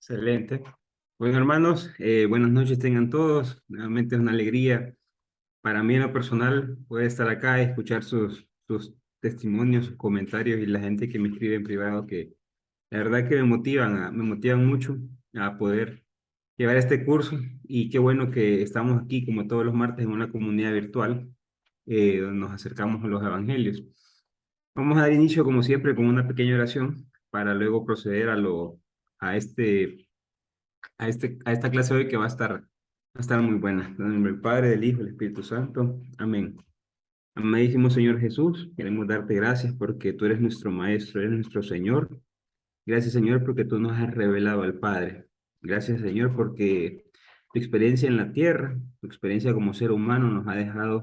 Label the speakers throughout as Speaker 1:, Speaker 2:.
Speaker 1: Excelente. Bueno, hermanos, buenas noches tengan todos. Nuevamente es una alegría para mí en lo personal poder estar acá y escuchar sus testimonios, sus comentarios y la gente que me escribe en privado que la verdad que me motivan mucho a poder llevar este curso y qué bueno que estamos aquí como todos los martes en una comunidad virtual donde nos acercamos a los evangelios. Vamos a dar inicio como siempre con una pequeña oración para luego proceder a este a esta clase hoy que va a estar muy buena. En el nombre del Padre, del Hijo y del Espíritu Santo. Amén. Amadísimo Señor Jesús, queremos darte gracias porque tú eres nuestro Maestro, eres nuestro Señor. Gracias, Señor, porque tú nos has revelado al Padre. Gracias, Señor, porque tu experiencia en la tierra, tu experiencia como ser humano nos ha dejado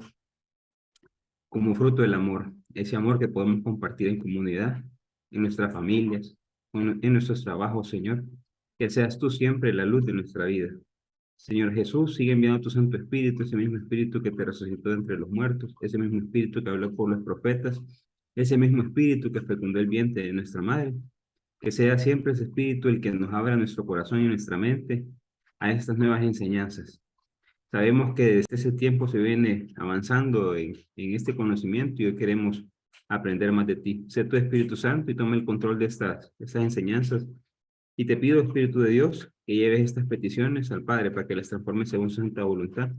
Speaker 1: como fruto del amor, ese amor que podemos compartir en comunidad, en nuestras familias, en nuestros trabajos, Señor. Que seas tú siempre la luz de nuestra vida. Señor Jesús, sigue enviando tu Santo Espíritu, ese mismo Espíritu que te resucitó de entre los muertos, ese mismo Espíritu que habló por los profetas, ese mismo Espíritu que fecundó el vientre de nuestra madre. Que sea siempre ese Espíritu el que nos abra nuestro corazón y nuestra mente a estas nuevas enseñanzas. Sabemos que desde ese tiempo se viene avanzando en este conocimiento y hoy queremos aprender más de ti. Sé tu Espíritu Santo y toma el control de estas enseñanzas. Y te pido, Espíritu de Dios, que lleves estas peticiones al Padre para que las transforme según su santa voluntad,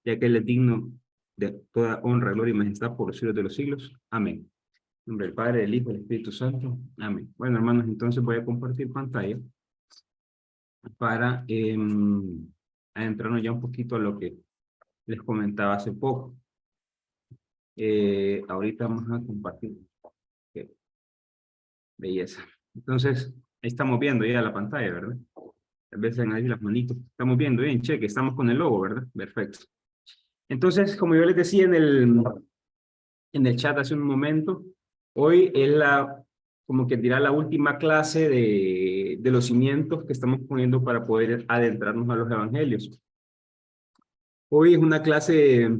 Speaker 1: ya que Él es digno de toda honra, gloria y majestad por los siglos de los siglos. Amén. En nombre del Padre, del Hijo y del Espíritu Santo. Amén. Bueno, hermanos, entonces voy a compartir pantalla para adentrarnos ya un poquito a lo que les comentaba hace poco. Ahorita vamos a compartir. Qué belleza. Entonces, ahí estamos viendo ya la pantalla, ¿verdad? Tal vez en ahí las manitos. Estamos viendo bien, cheque, estamos con el logo, ¿verdad? Perfecto. Entonces, como yo les decía en el chat hace un momento, hoy es como que dirá la última clase de los cimientos que estamos poniendo para poder adentrarnos a los evangelios. Hoy es una clase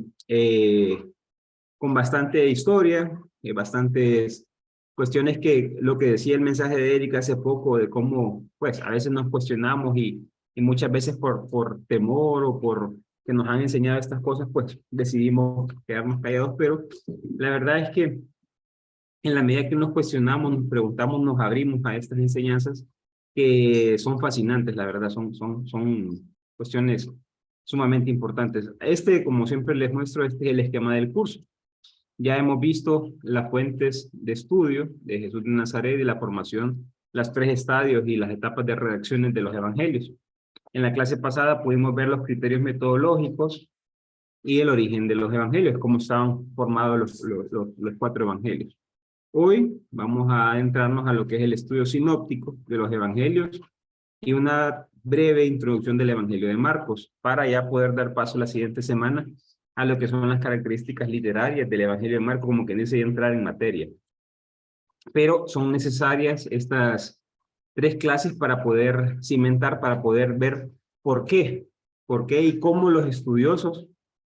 Speaker 1: con bastante historia, bastantes cuestiones que lo que decía el mensaje de Erika hace poco, de cómo, pues, a veces nos cuestionamos y muchas veces por temor o por que nos han enseñado estas cosas, pues decidimos quedarnos callados, pero la verdad es que en la medida que nos cuestionamos, nos preguntamos, nos abrimos a estas enseñanzas que son fascinantes, la verdad, son cuestiones sumamente importantes. Como siempre les muestro, este es el esquema del curso. Ya hemos visto las fuentes de estudio de Jesús de Nazaret y la formación, los tres estadios y las etapas de redacciones de los evangelios. En la clase pasada pudimos ver los criterios metodológicos y el origen de los evangelios, cómo estaban formados los cuatro evangelios. Hoy vamos a entrarnos a lo que es el estudio sinóptico de los evangelios y una breve introducción del Evangelio de Marcos para ya poder dar paso la siguiente semana a lo que son las características literarias del Evangelio de Marcos, como que dice entrar en materia. Pero son necesarias estas tres clases para poder cimentar, para poder ver por qué y cómo los estudiosos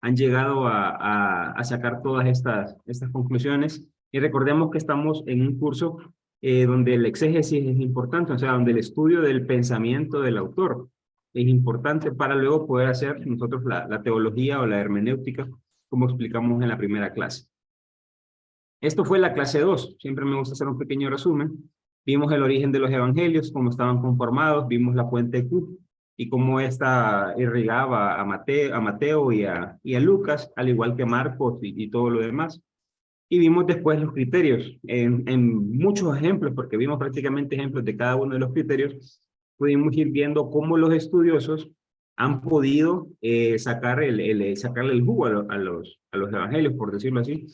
Speaker 1: han llegado a sacar todas estas conclusiones. Y recordemos que estamos en un curso donde el exégesis es importante, o sea, donde el estudio del pensamiento del autor es importante para luego poder hacer nosotros la teología o la hermenéutica, como explicamos en la primera clase. Esto fue la clase 2. Siempre me gusta hacer un pequeño resumen. Vimos el origen de los evangelios, cómo estaban conformados, vimos la fuente Q y cómo ésta irrigaba a Mateo y a Lucas, al igual que Marcos y todo lo demás. Y vimos después los criterios en muchos ejemplos, porque vimos prácticamente ejemplos de cada uno de los criterios. Pudimos ir viendo cómo los estudiosos han podido sacarle el jugo a los evangelios, por decirlo así.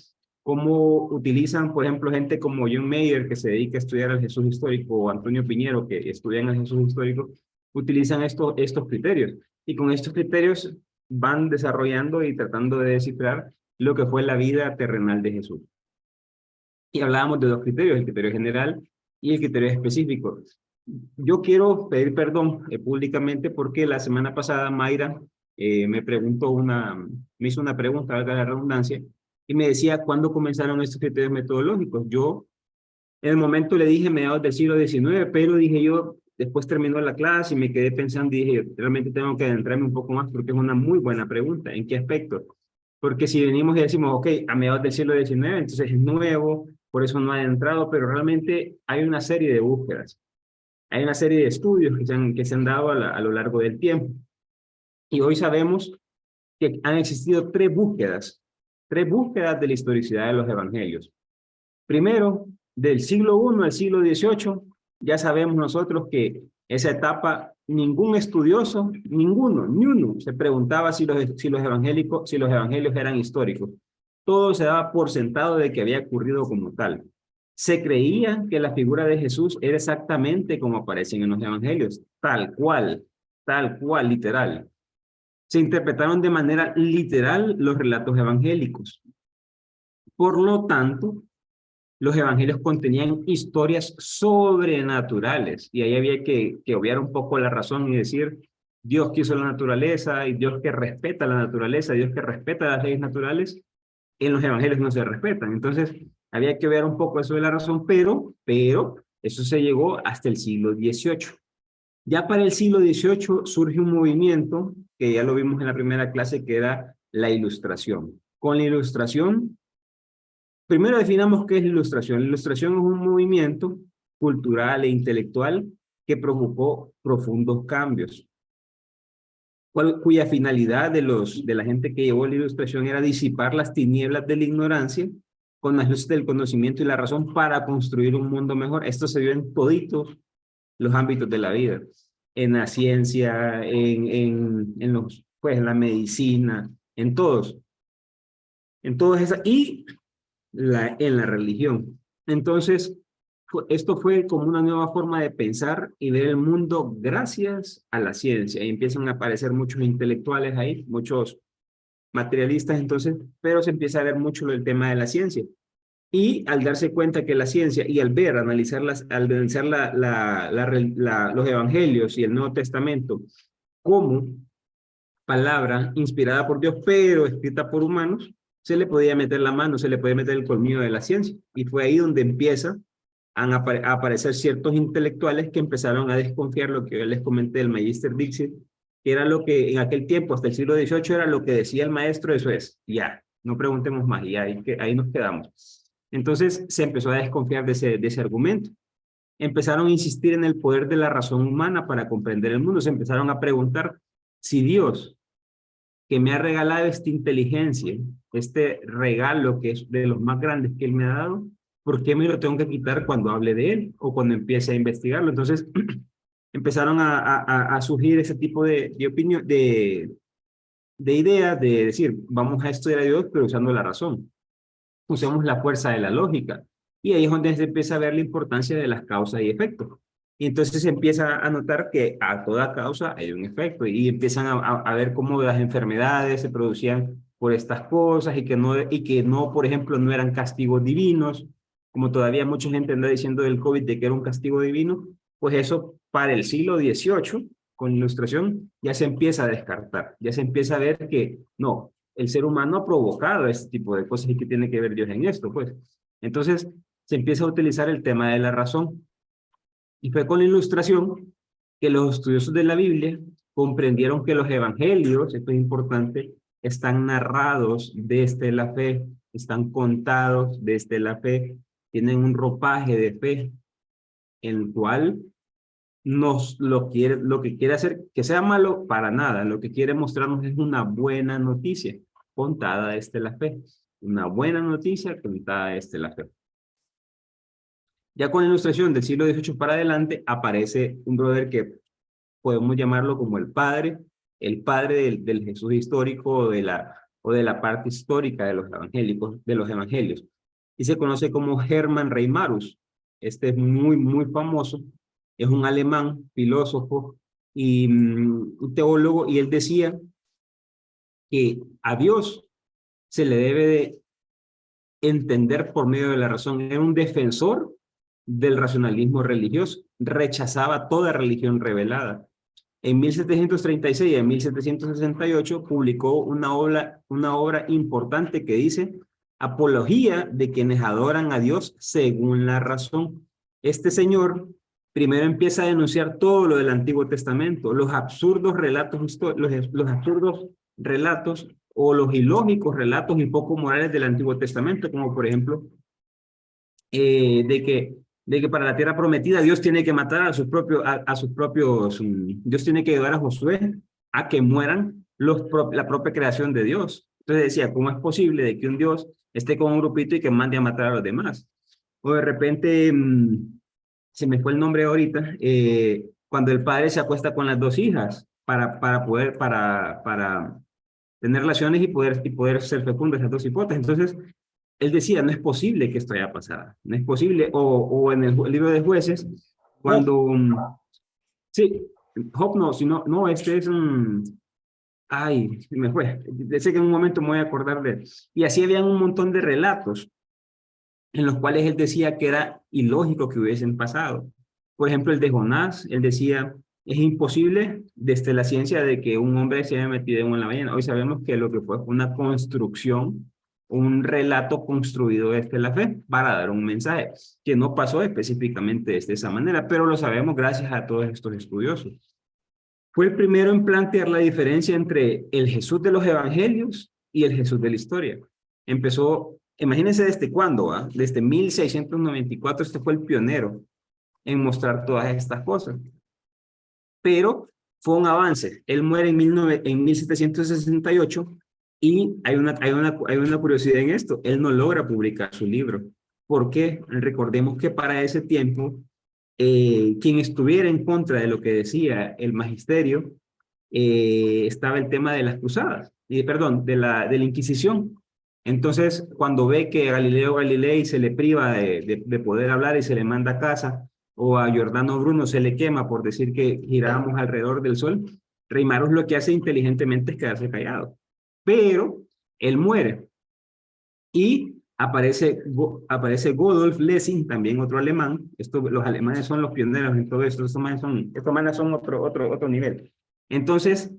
Speaker 1: Cómo utilizan, por ejemplo, gente como John Mayer, que se dedica a estudiar al Jesús histórico, o Antonio Piñero, que estudian al Jesús histórico, utilizan estos criterios. Y con estos criterios van desarrollando y tratando de descifrar lo que fue la vida terrenal de Jesús. Y hablábamos de dos criterios, el criterio general y el criterio específico. Yo quiero pedir perdón públicamente porque la semana pasada Mayra me hizo una pregunta, valga la redundancia, y me decía cuándo comenzaron estos criterios metodológicos. Yo en el momento le dije mediados del siglo XIX, pero dije yo, después terminó la clase y me quedé pensando y dije, realmente tengo que adentrarme un poco más porque es una muy buena pregunta. ¿En qué aspecto? Porque si venimos y decimos, ok, a mediados del siglo XIX, entonces es nuevo, por eso no ha entrado, pero realmente hay una serie de búsquedas, hay una serie de estudios que se han dado a lo largo del tiempo. Y hoy sabemos que han existido tres búsquedas de la historicidad de los evangelios. Primero, del siglo I al siglo XVIII, ya sabemos nosotros que esa etapa, ningún estudioso, ninguno, ni uno, se preguntaba si los evangelios eran históricos. Todo se daba por sentado de que había ocurrido como tal. Se creía que la figura de Jesús era exactamente como aparecen en los evangelios, tal cual, literal. Se interpretaron de manera literal los relatos evangélicos. Por lo tanto, los evangelios contenían historias sobrenaturales y ahí había que obviar un poco la razón y decir, Dios quiso la naturaleza y Dios que respeta la naturaleza, Dios que respeta las leyes naturales, en los evangelios no se respetan. Entonces, había que ver un poco eso de la razón, pero eso se llegó hasta el siglo XVIII. Ya para el siglo XVIII surge un movimiento, que ya lo vimos en la primera clase, que era la Ilustración. Con la Ilustración, primero definamos qué es la Ilustración. La Ilustración es un movimiento cultural e intelectual que provocó profundos cambios, cuya finalidad de la gente que llevó la Ilustración era disipar las tinieblas de la ignorancia con las luces del conocimiento y la razón para construir un mundo mejor. Esto se vio en toditos los ámbitos de la vida, en la ciencia, pues, en la medicina, en todas esas, y en la religión. Entonces, esto fue como una nueva forma de pensar y ver el mundo gracias a la ciencia. Y empiezan a aparecer muchos intelectuales ahí, muchos materialistas, entonces, pero se empieza a ver mucho el tema de la ciencia. Y al darse cuenta que la ciencia y al ver, al analizar los evangelios y el Nuevo Testamento como palabra inspirada por Dios, pero escrita por humanos, se le podía meter la mano, se le podía meter el colmillo de la ciencia. Y fue ahí donde empieza a aparecer ciertos intelectuales que empezaron a desconfiar lo que yo les comenté del Magister Dixit, que era lo que en aquel tiempo, hasta el siglo XVIII, era lo que decía el maestro, eso es, ya, no preguntemos más, y ahí nos quedamos. Entonces se empezó a desconfiar de ese argumento. Empezaron a insistir en el poder de la razón humana para comprender el mundo. Se empezaron a preguntar si Dios, que me ha regalado esta inteligencia, este regalo que es de los más grandes que Él me ha dado, ¿por qué me lo tengo que quitar cuando hable de Él o cuando empiece a investigarlo? Entonces empezaron a surgir ese tipo de opinión, de ideas, de decir, vamos a estudiar a Dios, pero usando la razón. Usemos la fuerza de la lógica. Y ahí es donde se empieza a ver la importancia de las causas y efectos. Y entonces se empieza a notar que a toda causa hay un efecto y empiezan a ver cómo las enfermedades se producían por estas cosas y que no, por ejemplo, no eran castigos divinos, como todavía mucha gente anda diciendo del COVID de que era un castigo divino, pues eso para el siglo XVIII, con ilustración, ya se empieza a descartar, ya se empieza a ver que no, el ser humano ha provocado este tipo de cosas y que tiene que ver Dios en esto, pues. Entonces, se empieza a utilizar el tema de la razón. Y fue con la ilustración que los estudiosos de la Biblia comprendieron que los evangelios, esto es importante, están narrados desde la fe, están contados desde la fe, tienen un ropaje de fe, en el cual lo que quiere hacer, que sea malo para nada, lo que quiere mostrarnos es una buena noticia contada desde la fe, una buena noticia contada desde la fe. Ya con la ilustración del siglo XVIII para adelante aparece un brother que podemos llamarlo como el padre del Jesús histórico o de la parte histórica de los evangélicos, de los evangelios. Y se conoce como Hermann Reimarus. Este es muy famoso. Es un alemán, filósofo y un teólogo, y él decía que a Dios se le debe de entender por medio de la razón. Era un defensor del racionalismo religioso, rechazaba toda religión revelada. En 1736 y en 1768 publicó una obra importante que dice Apología de quienes adoran a Dios según la razón. Este señor primero empieza a denunciar todo lo del Antiguo Testamento, los absurdos relatos, los absurdos relatos o los ilógicos relatos y poco morales del Antiguo Testamento, como por ejemplo de que para la tierra prometida Dios tiene que matar a sus propios, Dios tiene que ayudar a Josué a que mueran la propia creación de Dios. Entonces decía, ¿cómo es posible de que un Dios esté con un grupito y que mande a matar a los demás? O de repente, se me fue el nombre ahorita, cuando el padre se acuesta con las dos hijas para tener relaciones y poder ser fecundos esas dos hipótesis. Entonces, él decía, no es posible que esto haya pasado, no es posible, o en el libro de jueces,
Speaker 2: Job.
Speaker 1: cuando, sí, Job no, sino, no, este es un, ay, se me fue, sé que en un momento me voy a acordar de él, y así habían un montón de relatos en los cuales él decía que era ilógico que hubiesen pasado. Por ejemplo, el de Jonás, él decía, es imposible desde la ciencia de que un hombre se haya metido en una ballena. Hoy sabemos que lo que fue una construcción, un relato construido desde la fe para dar un mensaje, que no pasó específicamente de esa manera, pero lo sabemos gracias a todos estos estudiosos. Fue el primero en plantear la diferencia entre el Jesús de los evangelios y el Jesús de la historia. Empezó, imagínense desde cuándo, ¿va? Desde 1694, este fue el pionero en mostrar todas estas cosas. Pero fue un avance. Él muere en 1768 y hay una curiosidad en esto. Él no logra publicar su libro. ¿Por qué? Recordemos que para ese tiempo, quien estuviera en contra de lo que decía el magisterio, estaba el tema de las cruzadas, perdón, de la Inquisición. Entonces, cuando ve que a Galileo Galilei se le priva de poder hablar y se le manda a casa, o a Giordano Bruno se le quema por decir que girábamos alrededor del sol, Rey Maros lo que hace inteligentemente es quedarse callado. Pero él muere y aparece Godolf Lessing, también otro alemán. Los alemanes son los pioneros en todo esto. Estos manes son otro nivel. Entonces,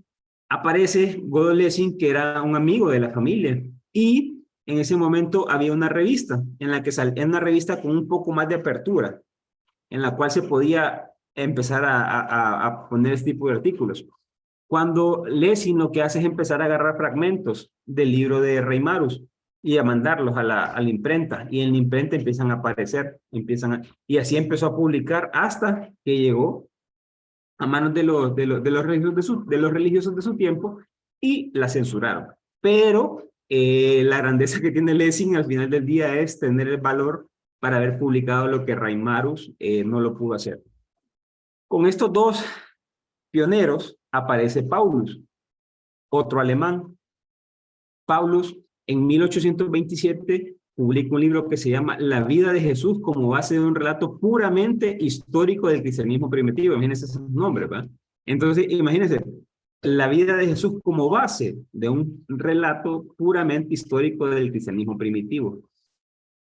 Speaker 1: aparece Godolf Lessing, que era un amigo de la familia. Y en ese momento había una revista, en una revista con un poco más de apertura, en la cual se podía empezar a poner este tipo de artículos. Cuando Lessing lo que hace es empezar a agarrar fragmentos del libro de Rey Marus y a mandarlos a la imprenta, y en la imprenta empiezan a aparecer, y así empezó a publicar hasta que llegó a manos de los religiosos de su tiempo y la censuraron. Pero la grandeza que tiene Lessing al final del día es tener el valor para haber publicado lo que Reimarus no lo pudo hacer. Con estos dos pioneros aparece Paulus, otro alemán. Paulus en 1827 publica un libro que se llama La vida de Jesús como base de un relato puramente histórico del cristianismo primitivo. Imagínense esos nombres, ¿verdad? Entonces, imagínense, la vida de Jesús como base de un relato puramente histórico del cristianismo primitivo.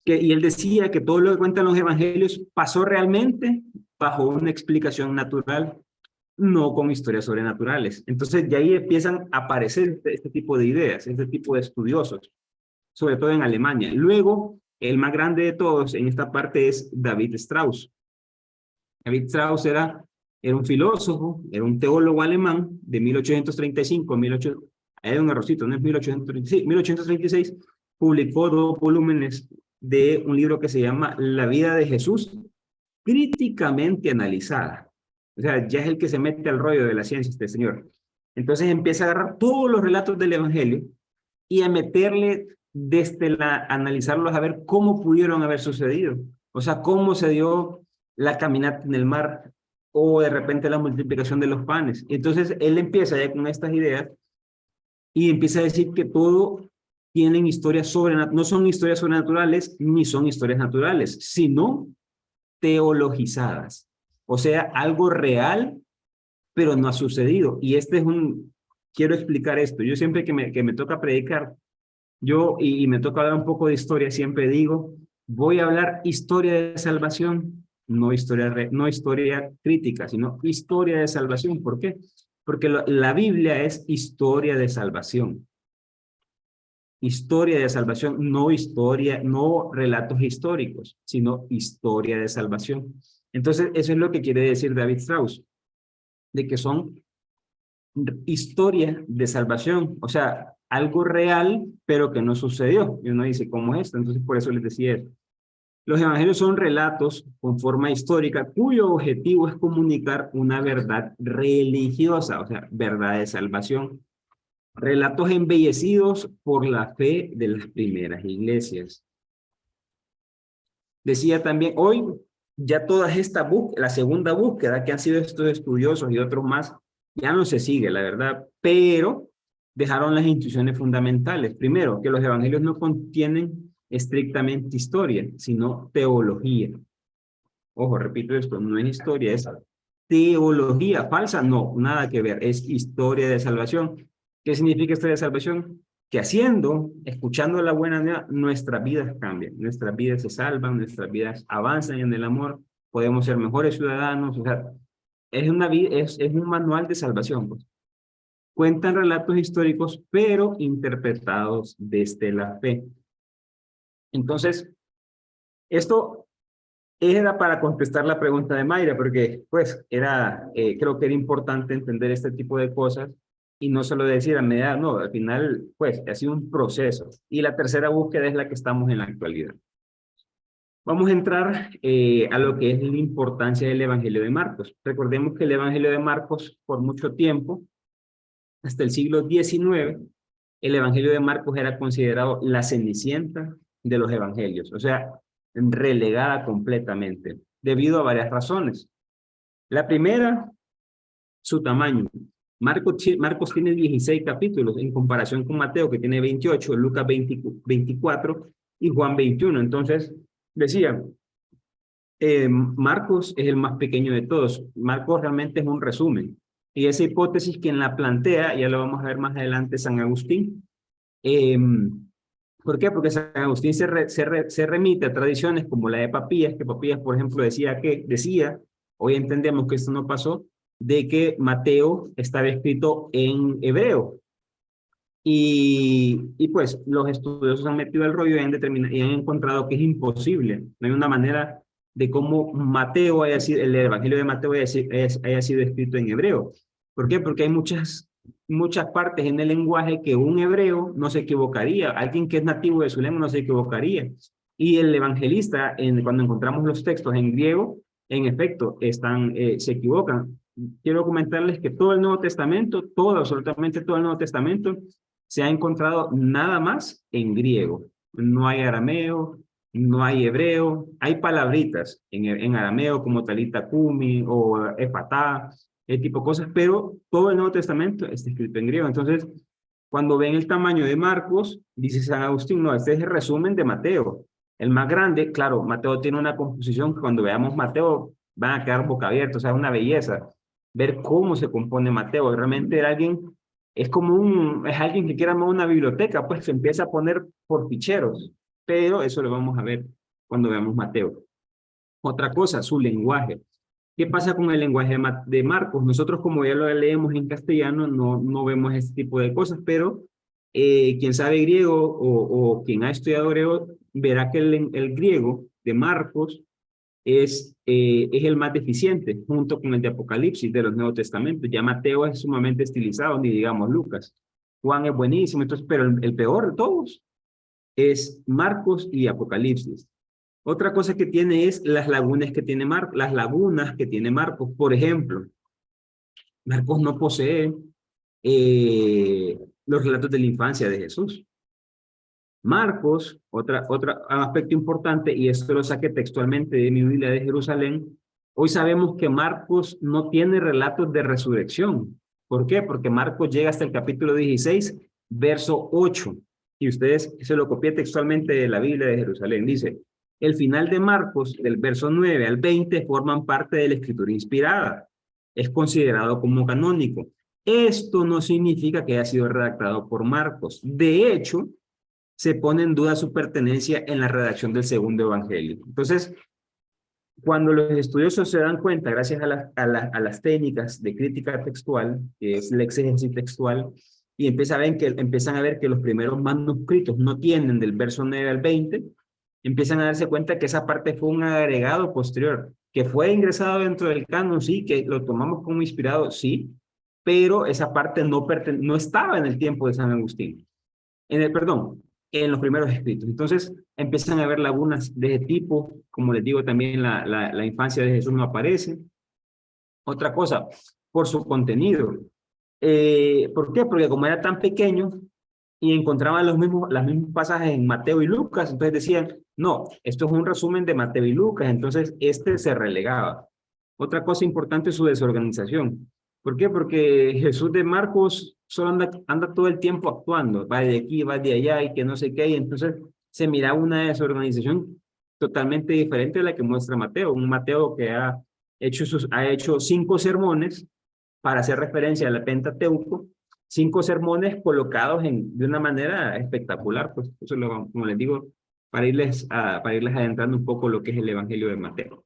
Speaker 1: Y él decía que todo lo que cuentan los evangelios pasó realmente bajo una explicación natural, no con historias sobrenaturales. Entonces, de ahí empiezan a aparecer este tipo de ideas, este tipo de estudiosos, sobre todo en Alemania. Luego, el más grande de todos en esta parte es David Strauss. David Strauss era un filósofo, era un teólogo alemán de 1835 a 1800, hay un errorcito, no es 1836, 1836, publicó 2 volúmenes de un libro que se llama La vida de Jesús, críticamente analizada. O sea, ya es el que se mete al rollo de la ciencia este señor. Entonces empieza a agarrar todos los relatos del Evangelio y a meterle analizarlos a ver cómo pudieron haber sucedido. O sea, cómo se dio la caminata en el mar o de repente la multiplicación de los panes. Entonces él empieza ya con estas ideas y empieza a decir que todo tienen historias no son historias sobrenaturales ni son historias naturales, sino teologizadas. O sea, algo real, pero no ha sucedido. Y quiero explicar esto. Yo siempre que me toca predicar, y me toca hablar un poco de historia, siempre digo, voy a hablar historia de salvación, no historia crítica, sino historia de salvación. ¿Por qué? Porque la Biblia es historia de salvación. Historia de salvación, no relatos históricos, sino historia de salvación. Entonces, eso es lo que quiere decir David Strauss, de que son historias de salvación, o sea, algo real, pero que no sucedió. Y uno dice, ¿cómo es esto? Entonces, por eso les decía eso. Los evangelios son relatos con forma histórica cuyo objetivo es comunicar una verdad religiosa, o sea, verdad de salvación. Relatos embellecidos por la fe de las primeras iglesias. Decía también, hoy ya todas estas búsquedas, la segunda búsqueda que han sido estos estudiosos y otros más, ya no se sigue, la verdad, pero dejaron las intuiciones fundamentales. Primero, que los evangelios no contienen estrictamente historia, sino teología. Ojo, repito esto, no es historia, es teología falsa, no, nada que ver, es historia de salvación. ¿Qué significa historia de salvación? Que haciendo, escuchando la buena nueva, nuestras vidas cambian, nuestras vidas se salvan, nuestras vidas avanzan en el amor, podemos ser mejores ciudadanos, o sea, es un manual de salvación, pues. Cuentan relatos históricos, pero interpretados desde la fe. Entonces, esto era para contestar la pregunta de Mayra, porque pues creo que era importante entender este tipo de cosas y no solo decir a medida, no, al final pues ha sido un proceso. Y la tercera búsqueda es la que estamos en la actualidad. Vamos a entrar a lo que es la importancia del Evangelio de Marcos. Recordemos que el Evangelio de Marcos por mucho tiempo, hasta el siglo XIX, el Evangelio de Marcos era considerado la cenicienta de los evangelios, o sea, relegada completamente, debido a varias razones. La primera, su tamaño. Marcos tiene 16 capítulos en comparación con Mateo, que tiene 28, Lucas 24 y Juan 21. Entonces, decía, Marcos es el más pequeño de todos. Marcos realmente es un resumen. Y esa hipótesis quien la plantea, ya lo vamos a ver más adelante, San Agustín. ¿Por qué? Porque San Agustín se remite a tradiciones como la de Papías, que Papías, por ejemplo, decía, hoy entendemos que esto no pasó, de que Mateo estaba escrito en hebreo. Y pues los estudiosos han metido el rollo y han encontrado que es imposible. No hay una manera de cómo Mateo haya sido, el Evangelio de Mateo haya sido escrito en hebreo. ¿Por qué? Porque hay muchas partes en el lenguaje que un hebreo no se equivocaría. Alguien que es nativo de su lengua no se equivocaría. Y el evangelista, cuando encontramos los textos en griego, en efecto, se equivocan. Quiero comentarles que todo el Nuevo Testamento, absolutamente todo el Nuevo Testamento, se ha encontrado nada más en griego. No hay arameo, no hay hebreo, hay palabritas en arameo como talita kumi o efatá, ese tipo de cosas, pero todo el Nuevo Testamento está escrito en griego. Entonces, cuando ven el tamaño de Marcos, dice San Agustín, no, este es el resumen de Mateo. El más grande, claro, Mateo tiene una composición que cuando veamos Mateo van a quedar boca abierta, o sea, es una belleza ver cómo se compone Mateo. Realmente era alguien es alguien que quiere armar una biblioteca, pues se empieza a poner por ficheros, pero eso lo vamos a ver cuando veamos Mateo. Otra cosa, su lenguaje. ¿Qué pasa con el lenguaje de Marcos? Nosotros como ya lo leemos en castellano, no vemos este tipo de cosas, pero quien sabe griego o quien ha estudiado griego verá que el griego de Marcos es el más deficiente, junto con el de Apocalipsis de los Nuevos Testamentos. Ya Mateo es sumamente estilizado, ni digamos Lucas. Juan es buenísimo, entonces, pero el peor de todos es Marcos y Apocalipsis. Otra cosa que tiene es las lagunas que tiene Marcos. Por ejemplo, Marcos no posee los relatos de la infancia de Jesús. Marcos, otro aspecto importante, y esto lo saqué textualmente de mi Biblia de Jerusalén, hoy sabemos que Marcos no tiene relatos de resurrección. ¿Por qué? Porque Marcos llega hasta el capítulo 16, verso 8, y ustedes se lo copié textualmente de la Biblia de Jerusalén. Dice, el final de Marcos, del verso 9 al 20, forman parte de la escritura inspirada. Es considerado como canónico. Esto no significa que haya sido redactado por Marcos. De hecho, se pone en duda su pertenencia en la redacción del segundo evangelio. Entonces, cuando los estudiosos se dan cuenta, gracias a las técnicas de crítica textual, que es la exégesis textual, y empiezan a ver que los primeros manuscritos no tienen del verso 9 al 20, empiezan a darse cuenta que esa parte fue un agregado posterior. que fue ingresado dentro del canon, sí, que lo tomamos como inspirado, sí, pero esa parte no estaba en el tiempo de San Agustín, perdón, en los primeros escritos. Entonces empiezan a haber lagunas de ese tipo, como les digo, también la infancia de Jesús no aparece. Otra cosa, por su contenido. ¿Por qué? Porque como era tan pequeño y encontraban los mismos pasajes en Mateo y Lucas, entonces decían, no, esto es un resumen de Mateo y Lucas, entonces este se relegaba. Otra cosa importante es su desorganización. ¿Por qué? Porque Jesús de Marcos solo anda todo el tiempo actuando, va de aquí, va de allá y que no sé qué, y entonces se mira una desorganización totalmente diferente a la que muestra Mateo, un Mateo que ha hecho 5 sermones para hacer referencia al Pentateuco, 5 sermones colocados de una manera espectacular, pues eso como les digo, para irles adentrando un poco lo que es el Evangelio de Mateo.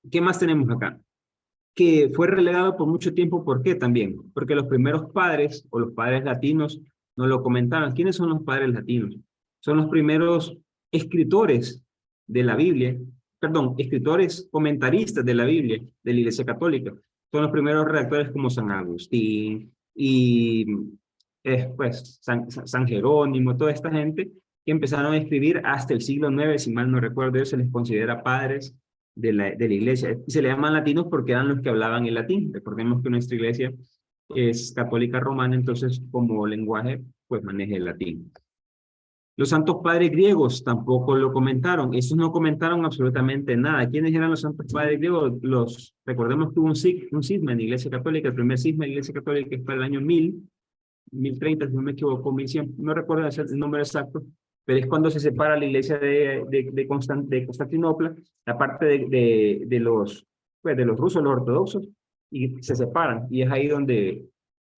Speaker 1: ¿Qué más tenemos acá? Que fue relegado por mucho tiempo, ¿por qué también? Porque los primeros padres o los padres latinos no lo comentaron. ¿Quiénes son los padres latinos? Son los primeros escritores de la Biblia, perdón, escritores comentaristas de la Biblia, de la Iglesia Católica. Son los primeros redactores como San Agustín y pues San Jerónimo, toda esta gente que empezaron a escribir hasta el siglo IX, si mal no recuerdo, ellos se les considera padres de la iglesia. Y se le llaman latinos porque eran los que hablaban el latín. Recordemos que nuestra iglesia es católica romana, entonces como lenguaje, pues maneja el latín. Los santos padres griegos tampoco lo comentaron. Estos no comentaron absolutamente nada. ¿Quiénes eran los santos padres griegos? Recordemos que hubo un cisma en la iglesia católica. El primer cisma en la iglesia católica es para el año 1030, si no me equivoco, 1100, no recuerdo el número exacto, pero es cuando se separa la iglesia de Constantinopla, la parte pues, de los rusos, los ortodoxos, y se separan. Y es ahí donde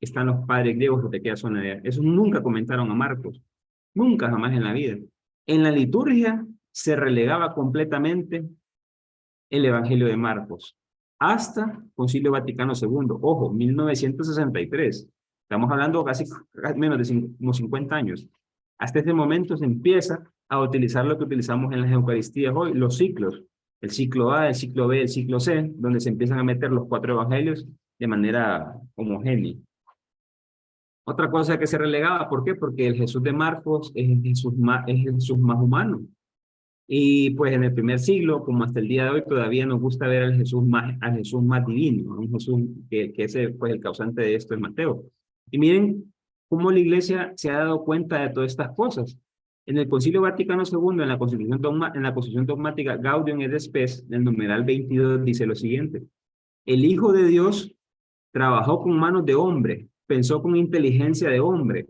Speaker 1: están los padres griegos de aquella zona de... Eso nunca comentaron a Marcos, nunca jamás en la vida. En la liturgia se relegaba completamente el Evangelio de Marcos, hasta Concilio Vaticano II, ojo, 1963. Estamos hablando casi menos de unos 50 años. Hasta este momento se empieza a utilizar lo que utilizamos en las Eucaristías hoy, los ciclos, el ciclo A, el ciclo B, el ciclo C, donde se empiezan a meter los 4 evangelios de manera homogénea. Otra cosa que se relegaba, ¿por qué? Porque el Jesús de Marcos es el Jesús más humano. Y pues en el primer siglo, como hasta el día de hoy, todavía nos gusta ver al Jesús más divino, un Jesús que es pues el causante de esto es Mateo. Y miren cómo la iglesia se ha dado cuenta de todas estas cosas. En el Concilio Vaticano II, en la Constitución Dogmática Gaudium et Spes, en el numeral 22, dice lo siguiente: el Hijo de Dios trabajó con manos de hombre, pensó con inteligencia de hombre,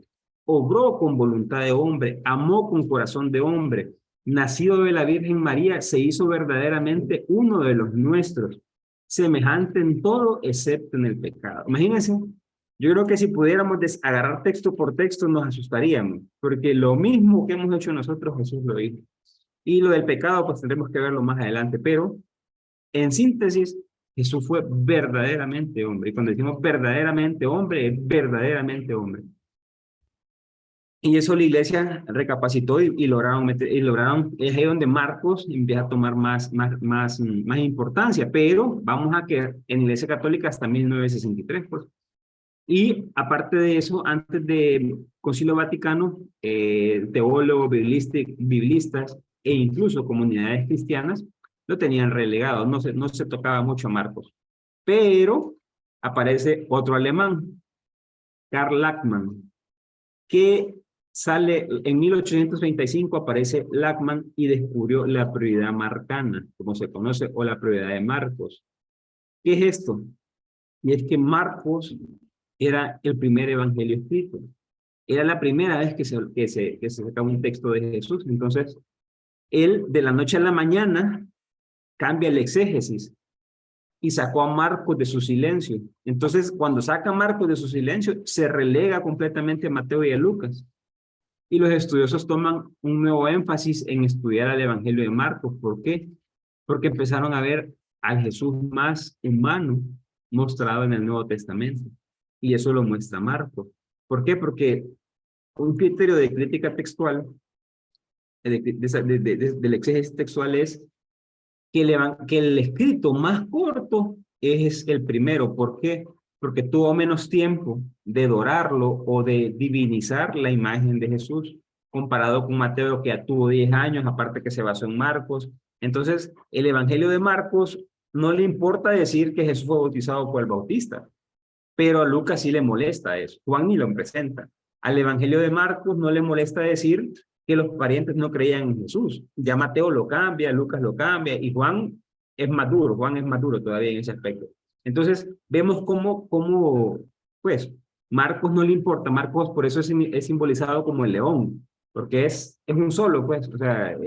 Speaker 1: obró con voluntad de hombre, amó con corazón de hombre, nacido de la Virgen María, se hizo verdaderamente uno de los nuestros, semejante en todo excepto en el pecado. Imagínense, yo creo que si pudiéramos agarrar texto por texto nos asustaríamos, porque lo mismo que hemos hecho nosotros, Jesús lo hizo. Y lo del pecado, pues tendremos que verlo más adelante, pero en síntesis, Jesús fue verdaderamente hombre. Y cuando decimos verdaderamente hombre, es verdaderamente hombre. Y eso la iglesia recapacitó y lograron, es ahí donde Marcos empieza a tomar más importancia. Pero vamos a que en la iglesia católica hasta 1963, pues. Y aparte de eso, antes de Concilio Vaticano, teólogos, biblistas e incluso comunidades cristianas lo tenían relegado, no se tocaba mucho a Marcos. Pero aparece otro alemán, Karl Lachmann, que sale en 1835, aparece Lachmann y descubrió la prioridad marcana, como se conoce, o la prioridad de Marcos. ¿Qué es esto? Y es que Marcos era el primer evangelio escrito. Era la primera vez que se sacaba un texto de Jesús. Entonces, él de la noche a la mañana cambia el exégesis y sacó a Marcos de su silencio. Entonces, cuando saca a Marcos de su silencio, se relega completamente a Mateo y a Lucas. Y los estudiosos toman un nuevo énfasis en estudiar el evangelio de Marcos. ¿Por qué? Porque empezaron a ver al Jesús más humano mostrado en el Nuevo Testamento. Y eso lo muestra Marcos. ¿Por qué? Porque un criterio de crítica textual, del exégesis textual es que el escrito más corto es el primero. ¿Por qué? Porque tuvo menos tiempo de dorarlo o de divinizar la imagen de Jesús, comparado con Mateo, que ya tuvo 10 años, aparte que se basó en Marcos. Entonces, el Evangelio de Marcos no le importa decir que Jesús fue bautizado por el Bautista, pero a Lucas sí le molesta eso. Juan ni lo presenta. Al Evangelio de Marcos no le molesta decir que los parientes no creían en Jesús. Ya Mateo lo cambia, Lucas lo cambia, y Juan es maduro todavía en ese aspecto. Entonces, vemos pues, Marcos no le importa. Marcos por eso es simbolizado como el león, porque es un solo, pues, o sea,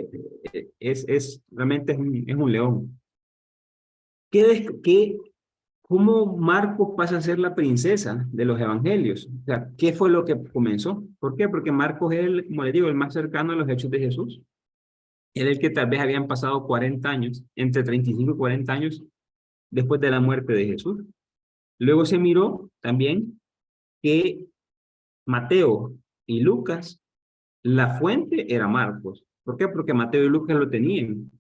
Speaker 1: realmente es un león. ¿Qué ¿Cómo Marcos pasa a ser la princesa de los evangelios? O sea, ¿qué fue lo que comenzó? ¿Por qué? Porque Marcos es, como le digo, el más cercano a los hechos de Jesús. Era el que tal vez habían pasado 40 años, entre 35 y 40 años después de la muerte de Jesús. Luego se miró también que Mateo y Lucas, la fuente era Marcos. ¿Por qué? Porque Mateo y Lucas lo tenían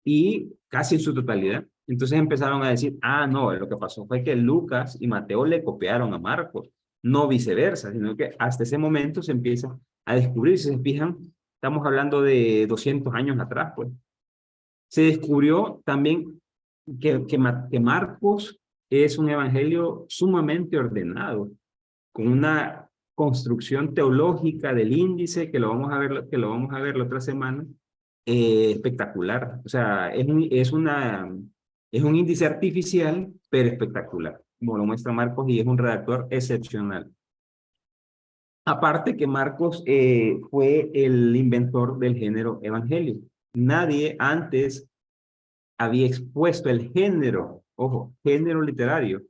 Speaker 1: y casi en su totalidad. Entonces empezaron a decir, ah, no, lo que pasó fue que Lucas y Mateo le copiaron a Marcos, no viceversa, sino que hasta ese momento se empieza a descubrir. Si se fijan, estamos hablando de 200 años atrás, pues. Se descubrió también que Marcos es un evangelio sumamente ordenado, con una construcción teológica del índice, que lo vamos a ver la otra semana, espectacular. O sea, es un índice artificial, pero espectacular, como lo muestra Marcos, y es un redactor excepcional. Aparte que Marcos fue el inventor del género evangelio. Nadie antes había expuesto el género, ojo, género literario,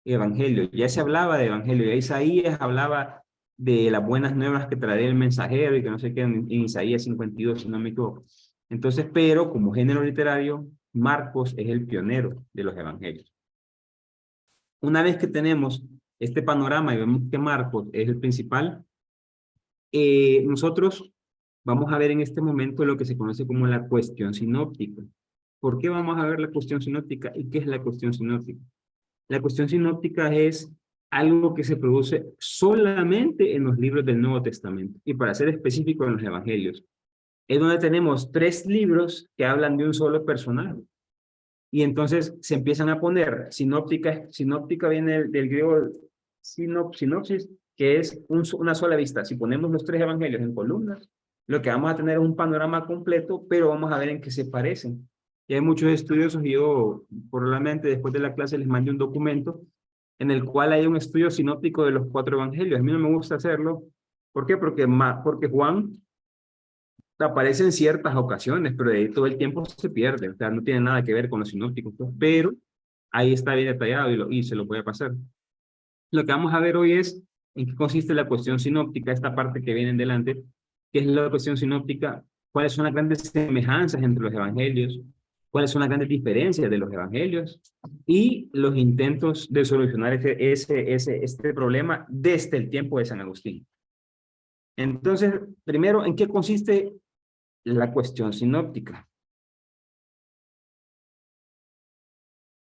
Speaker 1: evangelio. Ya se hablaba de evangelio. Ya Isaías hablaba de las buenas nuevas que traería el mensajero y que no sé qué en Isaías 52, si no me equivoco. Entonces, pero como género literario, Marcos es el pionero de los evangelios. Una vez que tenemos este panorama y vemos que Marcos es el principal, nosotros vamos a ver en este momento lo que se conoce como la cuestión sinóptica. ¿Por qué vamos a ver la cuestión sinóptica y qué es la cuestión sinóptica? La cuestión sinóptica es algo que se produce solamente en los libros del Nuevo Testamento, y para ser específico en los Evangelios. Es donde tenemos 3 libros que hablan de un solo personaje. Y entonces se empiezan a poner sinóptica. Sinóptica viene del griego sinopsis, que es una sola vista. Si ponemos los 3 evangelios en columnas, lo que vamos a tener es un panorama completo, pero vamos a ver en qué se parecen. Y hay muchos estudiosos, y yo probablemente después de la clase les mande un documento en el cual hay un estudio sinóptico de los 4 evangelios. A mí no me gusta hacerlo. ¿Por qué? Porque Juan aparece en ciertas ocasiones, pero de ahí todo el tiempo se pierde. O sea, no tiene nada que ver con los sinópticos, pues, pero ahí está bien detallado y se lo voy a pasar. Lo que vamos a ver hoy es en qué consiste la cuestión sinóptica, esta parte que viene en delante, qué es la cuestión sinóptica, cuáles son las grandes semejanzas entre los evangelios, cuáles son las grandes diferencias de los evangelios y los intentos de solucionar este problema desde el tiempo de San Agustín. Entonces, primero, ¿en qué consiste la cuestión sinóptica?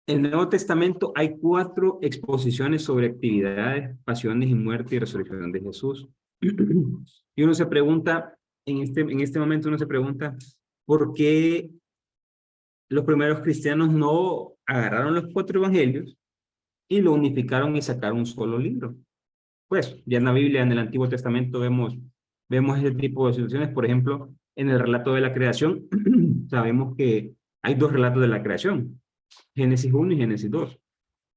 Speaker 1: En el Nuevo Testamento hay 4 exposiciones sobre actividades, pasiones y muerte y resurrección de Jesús. Y uno se pregunta, en este momento uno se pregunta, ¿por qué los primeros cristianos no agarraron los 4 evangelios y lo unificaron y sacaron un solo libro? Pues ya en la Biblia, en el Antiguo Testamento, vemos ese tipo de situaciones. Por ejemplo, en el relato de la creación, sabemos que hay 2 relatos de la creación, Génesis 1 y Génesis 2.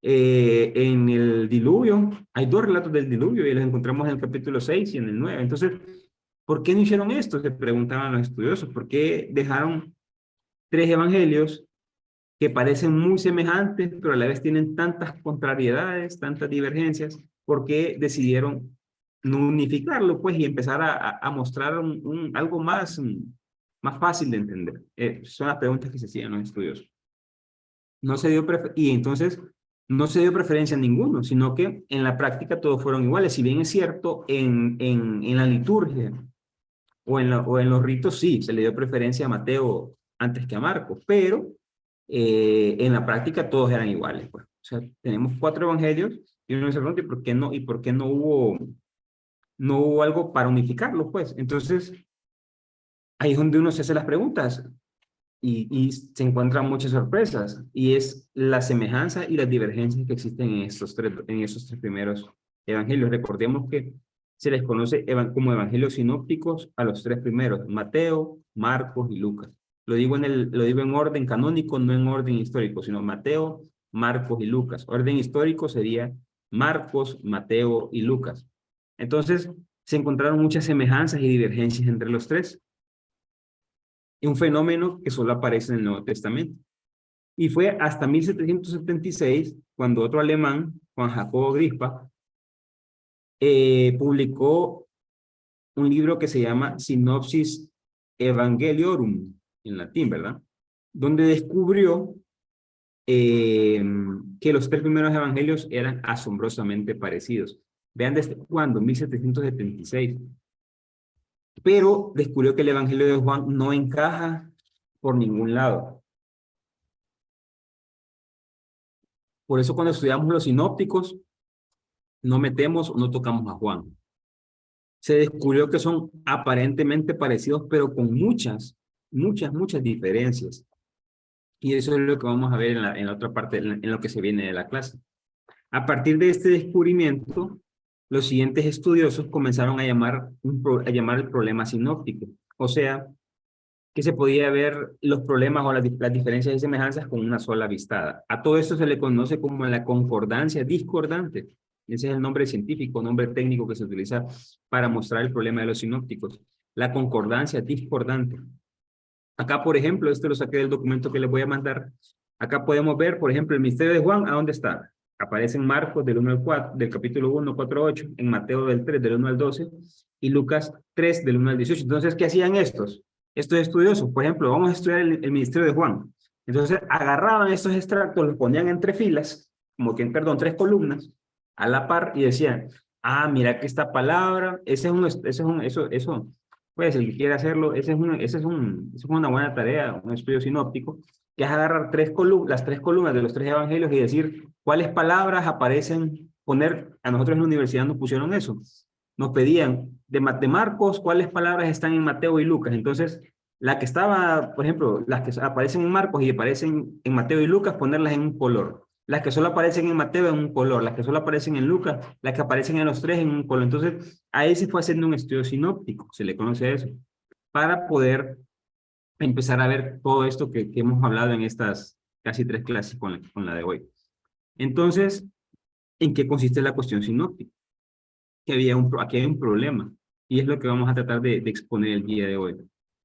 Speaker 1: En el diluvio, hay 2 relatos del diluvio y los encontramos en el capítulo 6 y en el 9. Entonces, ¿por qué no hicieron esto? Se preguntaban los estudiosos. ¿Por qué dejaron 3 evangelios que parecen muy semejantes, pero a la vez tienen tantas contrariedades, tantas divergencias? ¿Por qué decidieron no unificarlo, pues, y empezar a mostrar algo más fácil de entender? Son las preguntas que se hacían los estudiosos. Y entonces no se dio preferencia a ninguno, sino que en la práctica todos fueron iguales. Si bien es cierto, en la liturgia o en los ritos sí, se le dio preferencia a Mateo antes que a Marcos, pero en la práctica todos eran iguales, pues. O sea, tenemos 4 evangelios y uno se pregunta, ¿y por qué no hubo algo para unificarlos, pues? Entonces, ahí es donde uno se hace las preguntas y se encuentran muchas sorpresas, y es la semejanza y las divergencias que existen en esos tres primeros evangelios. Recordemos que se les conoce como evangelios sinópticos a los tres primeros: Mateo, Marcos y Lucas. Lo digo en orden canónico, no en orden histórico, sino Mateo, Marcos y Lucas. Orden histórico sería Marcos, Mateo y Lucas. Entonces, se encontraron muchas semejanzas y divergencias entre los tres, un fenómeno que solo aparece en el Nuevo Testamento. Y fue hasta 1776 cuando otro alemán, Juan Jacobo Grispa, publicó un libro que se llama Synopsis Evangeliorum, en latín, ¿verdad? Donde descubrió que los tres primeros evangelios eran asombrosamente parecidos. Vean desde cuándo, 1776. Pero descubrió que el evangelio de Juan no encaja por ningún lado. Por eso cuando estudiamos los sinópticos, no metemos o no tocamos a Juan. Se descubrió que son aparentemente parecidos, pero con muchas diferencias. Y eso es lo que vamos a ver en la otra parte, en lo que se viene de la clase. A partir de este descubrimiento, los siguientes estudiosos comenzaron a llamar el problema sinóptico. O sea, que se podía ver los problemas o las diferencias y semejanzas con una sola vistada. A todo esto se le conoce como la concordancia discordante. Ese es el nombre científico, nombre técnico que se utiliza para mostrar el problema de los sinópticos. La concordancia discordante. Acá, por ejemplo, esto lo saqué del documento que les voy a mandar. Acá podemos ver, por ejemplo, el misterio de Juan, ¿a dónde está? Aparece en Marcos del 1 al 4, del capítulo 1, 4 a 8, en Mateo del 3, del 1 al 12, y Lucas 3, del 1 al 18. Entonces, ¿qué hacían estos estudiosos? Por ejemplo, vamos a estudiar el ministerio de Juan. Entonces, agarraban estos extractos, los ponían entre filas, como que, perdón, tres columnas, a la par, y decían, ah, mira que esta palabra, eso, pues el que quiera hacerlo, esa es una buena tarea, un estudio sinóptico, que es agarrar las tres columnas de los tres evangelios y decir cuáles palabras aparecen, a nosotros en la universidad nos pusieron eso, nos pedían de Marcos cuáles palabras están en Mateo y Lucas. Entonces, la que estaba, por ejemplo, las que aparecen en Marcos y aparecen en Mateo y Lucas, ponerlas en un color. Las que solo aparecen en Mateo en un color, las que solo aparecen en Lucas, las que aparecen en los tres en un color. Entonces, ahí se fue haciendo un estudio sinóptico, se le conoce eso, para poder empezar a ver todo esto que hemos hablado en estas casi 3 clases con la de hoy. Entonces, ¿en qué consiste la cuestión sinóptica? Aquí hay un problema, y es lo que vamos a tratar de exponer el día de hoy.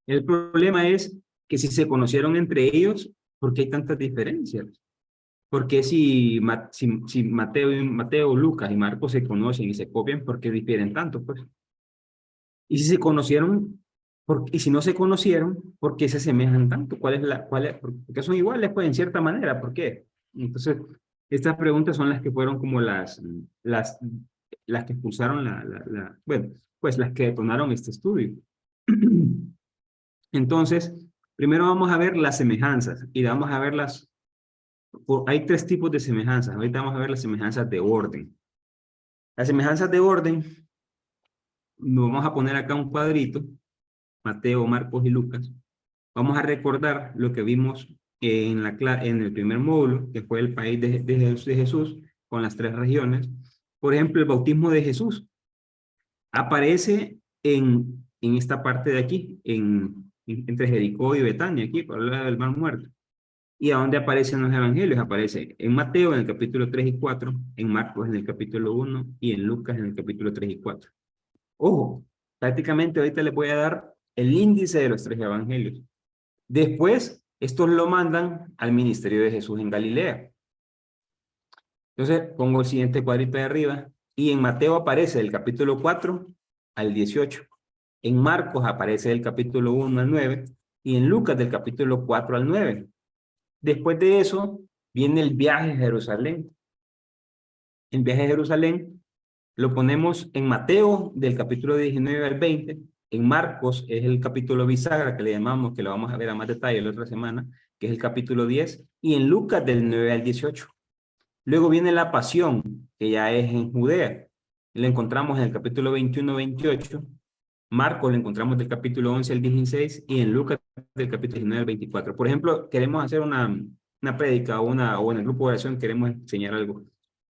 Speaker 1: El problema es que si se conocieron entre ellos, ¿por qué hay tantas diferencias? Porque si Mateo, Lucas y Marcos se conocen y se copian, ¿por qué difieren tanto, pues? Y si se conocieron, y si no se conocieron, ¿por qué se asemejan tanto? Porque son iguales, pues, en cierta manera, ¿por qué? Entonces, estas preguntas son las que fueron como las que expulsaron bueno, pues las que detonaron este estudio. Entonces, primero vamos a ver las semejanzas y vamos a ver hay 3 tipos de semejanzas. Ahorita vamos a ver las semejanzas de orden. Las semejanzas de orden, nos vamos a poner acá un cuadrito, Mateo, Marcos y Lucas. Vamos a recordar lo que vimos en el primer módulo, que fue el país de Jesús, con las 3 regiones. Por ejemplo, el bautismo de Jesús aparece en esta parte de aquí, entre Jericó y Betania, aquí, por el lado del Mar Muerto. ¿Y a dónde aparecen los evangelios? Aparece en Mateo en el capítulo 3 y 4, en Marcos en el capítulo 1 y en Lucas en el capítulo 3 y 4. Ojo, prácticamente ahorita les voy a dar el índice de los 3 evangelios. Después, estos lo mandan al ministerio de Jesús en Galilea. Entonces, pongo el siguiente cuadrito de arriba, y en Mateo aparece del capítulo 4 al 18. En Marcos aparece del capítulo 1 al 9, y en Lucas del capítulo 4 al 9. Después de eso, viene el viaje a Jerusalén. El viaje a Jerusalén lo ponemos en Mateo del capítulo 19 al 20. En Marcos es el capítulo bisagra que le llamamos, que lo vamos a ver a más detalle la otra semana, que es el capítulo 10, y en Lucas del 9 al 18. Luego viene la pasión, que ya es en Judea. La encontramos en el capítulo 21-28. Marcos lo encontramos del capítulo 11 al 16 y en Lucas del capítulo 19 al 24. Por ejemplo, queremos hacer una prédica o en el grupo de oración queremos enseñar algo.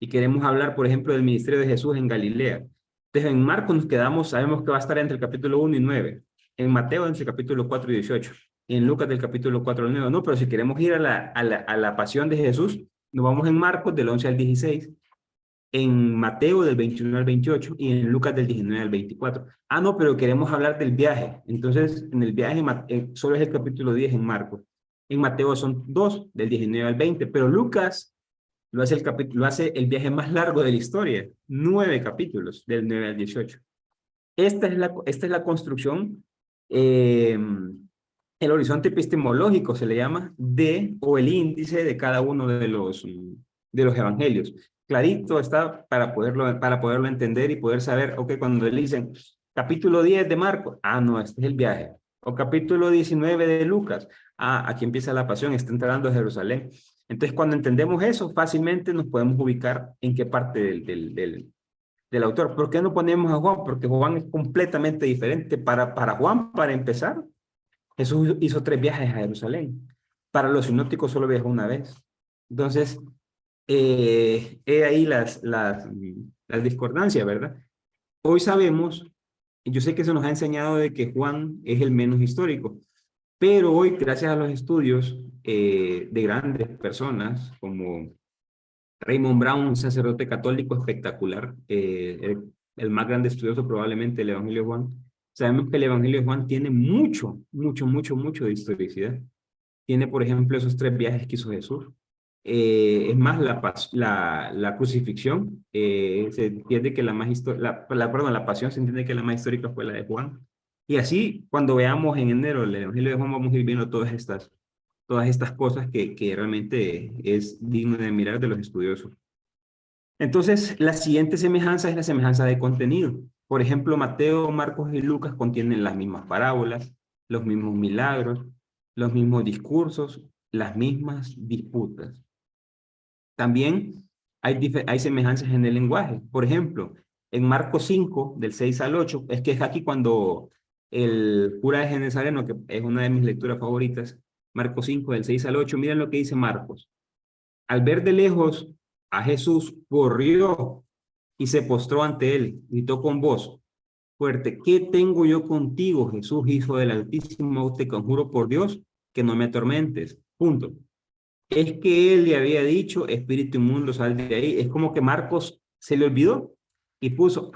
Speaker 1: Y queremos hablar, por ejemplo, del ministerio de Jesús en Galilea. Entonces, en Marcos nos quedamos, sabemos que va a estar entre el capítulo 1 y 9. En Mateo entre el capítulo 4 y 18. Y en Lucas del capítulo 4 al 9. No, pero si queremos ir a la pasión de Jesús, nos vamos en Marcos del 11 al 16, en Mateo del 21 al 28 y en Lucas del 19 al 24. Ah, no, pero queremos hablar del viaje. Entonces, en el viaje solo es el capítulo 10 en Marcos. En Mateo son 2, del 19 al 20, pero Lucas lo hace el viaje más largo de la historia, 9 capítulos, del 9 al 18. Esta es la construcción, el horizonte epistemológico se le llama, o el índice de cada uno de los evangelios. Clarito está para poderlo entender y poder saber, ok, cuando le dicen capítulo 10 de Marcos, ah, no, este es el viaje. O capítulo 19 de Lucas, ah, aquí empieza la pasión, está entrando a Jerusalén. Entonces, cuando entendemos eso, fácilmente nos podemos ubicar en qué parte del autor. ¿Por qué no ponemos a Juan? Porque Juan es completamente diferente. Para Juan, para empezar, Jesús hizo 3 viajes a Jerusalén. Para los sinópticos solo viajó una vez. Entonces, he ahí las discordancias, ¿verdad? Hoy sabemos, y yo sé que se nos ha enseñado de que Juan es el menos histórico, pero hoy, gracias a los estudios de grandes personas como Raymond Brown, un sacerdote católico espectacular, el más grande estudioso probablemente del Evangelio de Juan, sabemos que el Evangelio de Juan tiene mucho de historicidad. Tiene, por ejemplo, esos 3 viajes que hizo Jesús. Es más, la crucifixión, se entiende que la pasión se entiende que la más histórica fue la de Juan. Y así, cuando veamos en enero el Evangelio de Juan, vamos a ir viendo todas estas cosas que realmente es digno de mirar de los estudiosos. Entonces, la siguiente semejanza es la semejanza de contenido. Por ejemplo, Mateo, Marcos y Lucas contienen las mismas parábolas, los mismos milagros, los mismos discursos, las mismas disputas. También hay semejanzas en el lenguaje. Por ejemplo, en Marcos 5, del 6 al 8, es que es aquí cuando el cura de Genesareno, que es una de mis lecturas favoritas, Marcos 5, del 6 al 8, miren lo que dice Marcos. Al ver de lejos a Jesús, corrió y se postró ante él, gritó con voz fuerte, ¿qué tengo yo contigo, Jesús, Hijo del Altísimo? Te conjuro por Dios que no me atormentes. Punto. Es que él le había dicho, espíritu inmundo, sal de ahí. Es como que Marcos se le olvidó y puso,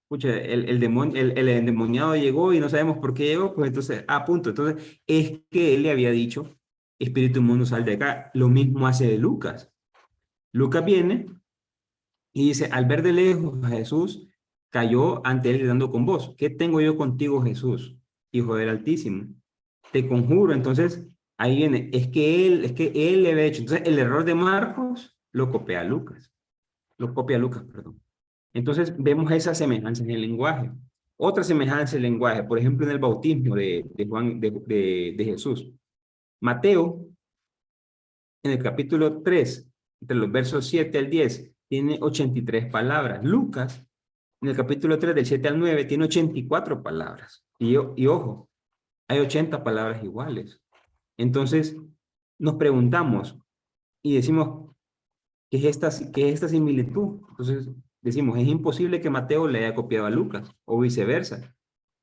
Speaker 1: escucha, el endemoniado llegó y no sabemos por qué llegó, pues entonces, punto. Entonces, es que él le había dicho, espíritu inmundo, sal de acá. Lo mismo hace de Lucas. Lucas viene y dice, al ver de lejos a Jesús, cayó ante él dando con voz, ¿qué tengo yo contigo, Jesús, Hijo del Altísimo? Te conjuro. Entonces, ahí viene, es que él le había hecho. Entonces, el error de Marcos lo copia a Lucas. Lo copia a Lucas, perdón. Entonces, vemos esa semejanza en el lenguaje. Otra semejanza en el lenguaje, por ejemplo, en el bautismo de Juan, de Jesús. Mateo, en el capítulo 3, entre los versos 7 al 10, tiene 83 palabras. Lucas, en el capítulo 3, del 7 al 9, tiene 84 palabras. Y ojo, hay 80 palabras iguales. Entonces, nos preguntamos y decimos, qué es esta similitud? Entonces, decimos, es imposible que Mateo le haya copiado a Lucas o viceversa.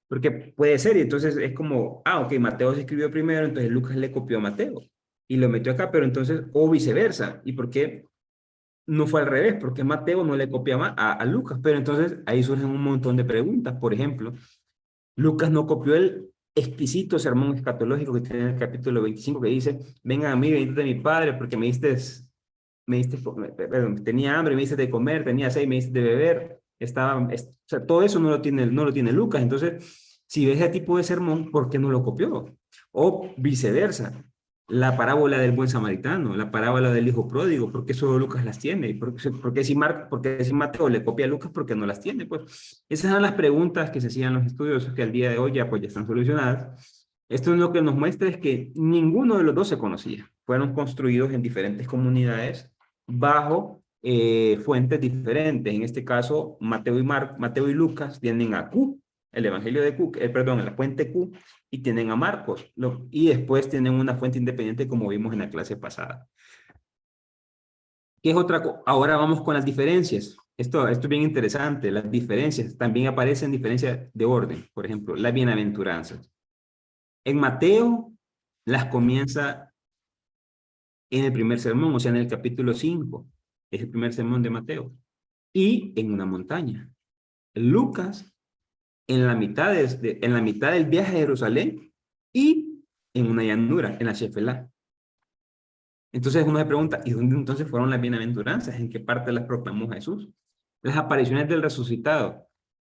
Speaker 1: Porque puede ser, y entonces es como, ok, Mateo se escribió primero, entonces Lucas le copió a Mateo y lo metió acá, pero entonces, o viceversa. ¿Y por qué no fue al revés? Porque Mateo no le copiaba a Lucas, pero entonces ahí surgen un montón de preguntas. Por ejemplo, Lucas no copió el exquisito sermón escatológico que tiene en el capítulo 25 que dice, vengan a mí, bendito de mi Padre, porque perdón, tenía hambre, me diste de comer, tenía sed, me diste de beber, o sea, todo eso no lo tiene Lucas. Entonces, si ves ese tipo de sermón, ¿por qué no lo copió? O viceversa, la parábola del buen samaritano, la parábola del hijo pródigo, ¿por qué solo Lucas las tiene? ¿Por qué si Mateo le copia a Lucas, por qué no las tiene? Pues esas son las preguntas que se hacían los estudios que al día de hoy ya, pues, ya están solucionadas. Esto lo que nos muestra es que ninguno de los dos se conocía. Fueron construidos en diferentes comunidades bajo fuentes diferentes. En este caso, Mateo y Lucas tienen a Q, el Evangelio de Q, perdón, la fuente Q, y tienen a Marcos. Y después tienen una fuente independiente como vimos en la clase pasada. ¿Qué es otra cosa? Ahora vamos con las diferencias. Esto es bien interesante. Las diferencias también aparecen diferencias de orden. Por ejemplo, las bienaventuranzas. En Mateo las comienza en el primer sermón, o sea, en el capítulo 5. Es el primer sermón de Mateo. Y en una montaña. Lucas, en la mitad del viaje a Jerusalén y en una llanura, en la Shefelá. Entonces uno se pregunta, ¿y dónde entonces fueron las bienaventuranzas? ¿En qué parte las proclamó Jesús? Las apariciones del resucitado.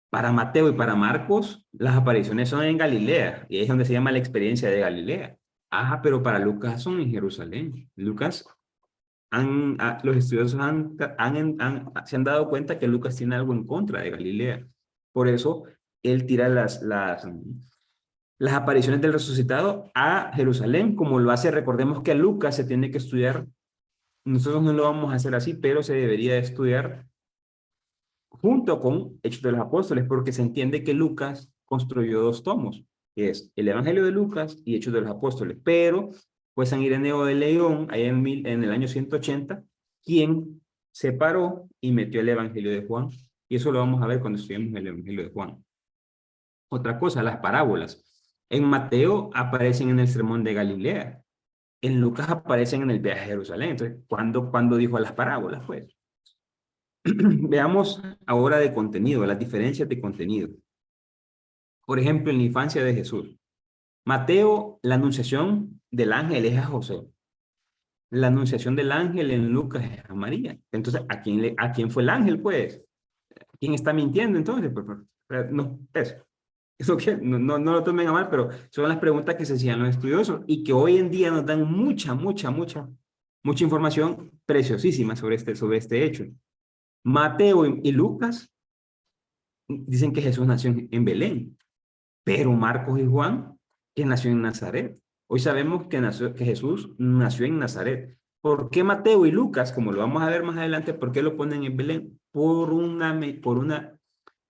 Speaker 1: Para Mateo y para Marcos, las apariciones son en Galilea, y ahí es donde se llama la experiencia de Galilea. Ajá, pero para Lucas son en Jerusalén. Lucas, los estudiosos se han dado cuenta que Lucas tiene algo en contra de Galilea. Por eso, él tira las apariciones del resucitado a Jerusalén, como lo hace, recordemos que a Lucas se tiene que estudiar, nosotros no lo vamos a hacer así, pero se debería de estudiar junto con Hechos de los Apóstoles, porque se entiende que Lucas construyó dos tomos, que es el Evangelio de Lucas y Hechos de los Apóstoles, pero fue San Ireneo de León, allá en el año 180, quien separó y metió el Evangelio de Juan, y eso lo vamos a ver cuando estudiemos el Evangelio de Juan. Otra cosa, las parábolas. En Mateo aparecen en el Sermón de Galilea, en Lucas aparecen en el viaje a Jerusalén. Entonces, ¿cuándo dijo las parábolas? Pues veamos ahora de contenido, las diferencias de contenido. Por ejemplo, en la infancia de Jesús. Mateo, la anunciación del ángel es a José. La anunciación del ángel en Lucas es a María. Entonces, ¿a quién fue el ángel, pues? ¿Quién está mintiendo entonces? No, eso que no lo tomen a mal, pero son las preguntas que se hacían los estudiosos y que hoy en día nos dan mucha información preciosísima sobre este hecho. Mateo y Lucas dicen que Jesús nació en Belén, pero Marcos y Juan, que nació en Nazaret. Hoy sabemos que Jesús nació en Nazaret. ¿Por qué Mateo y Lucas, como lo vamos a ver más adelante, por qué lo ponen en Belén? Por un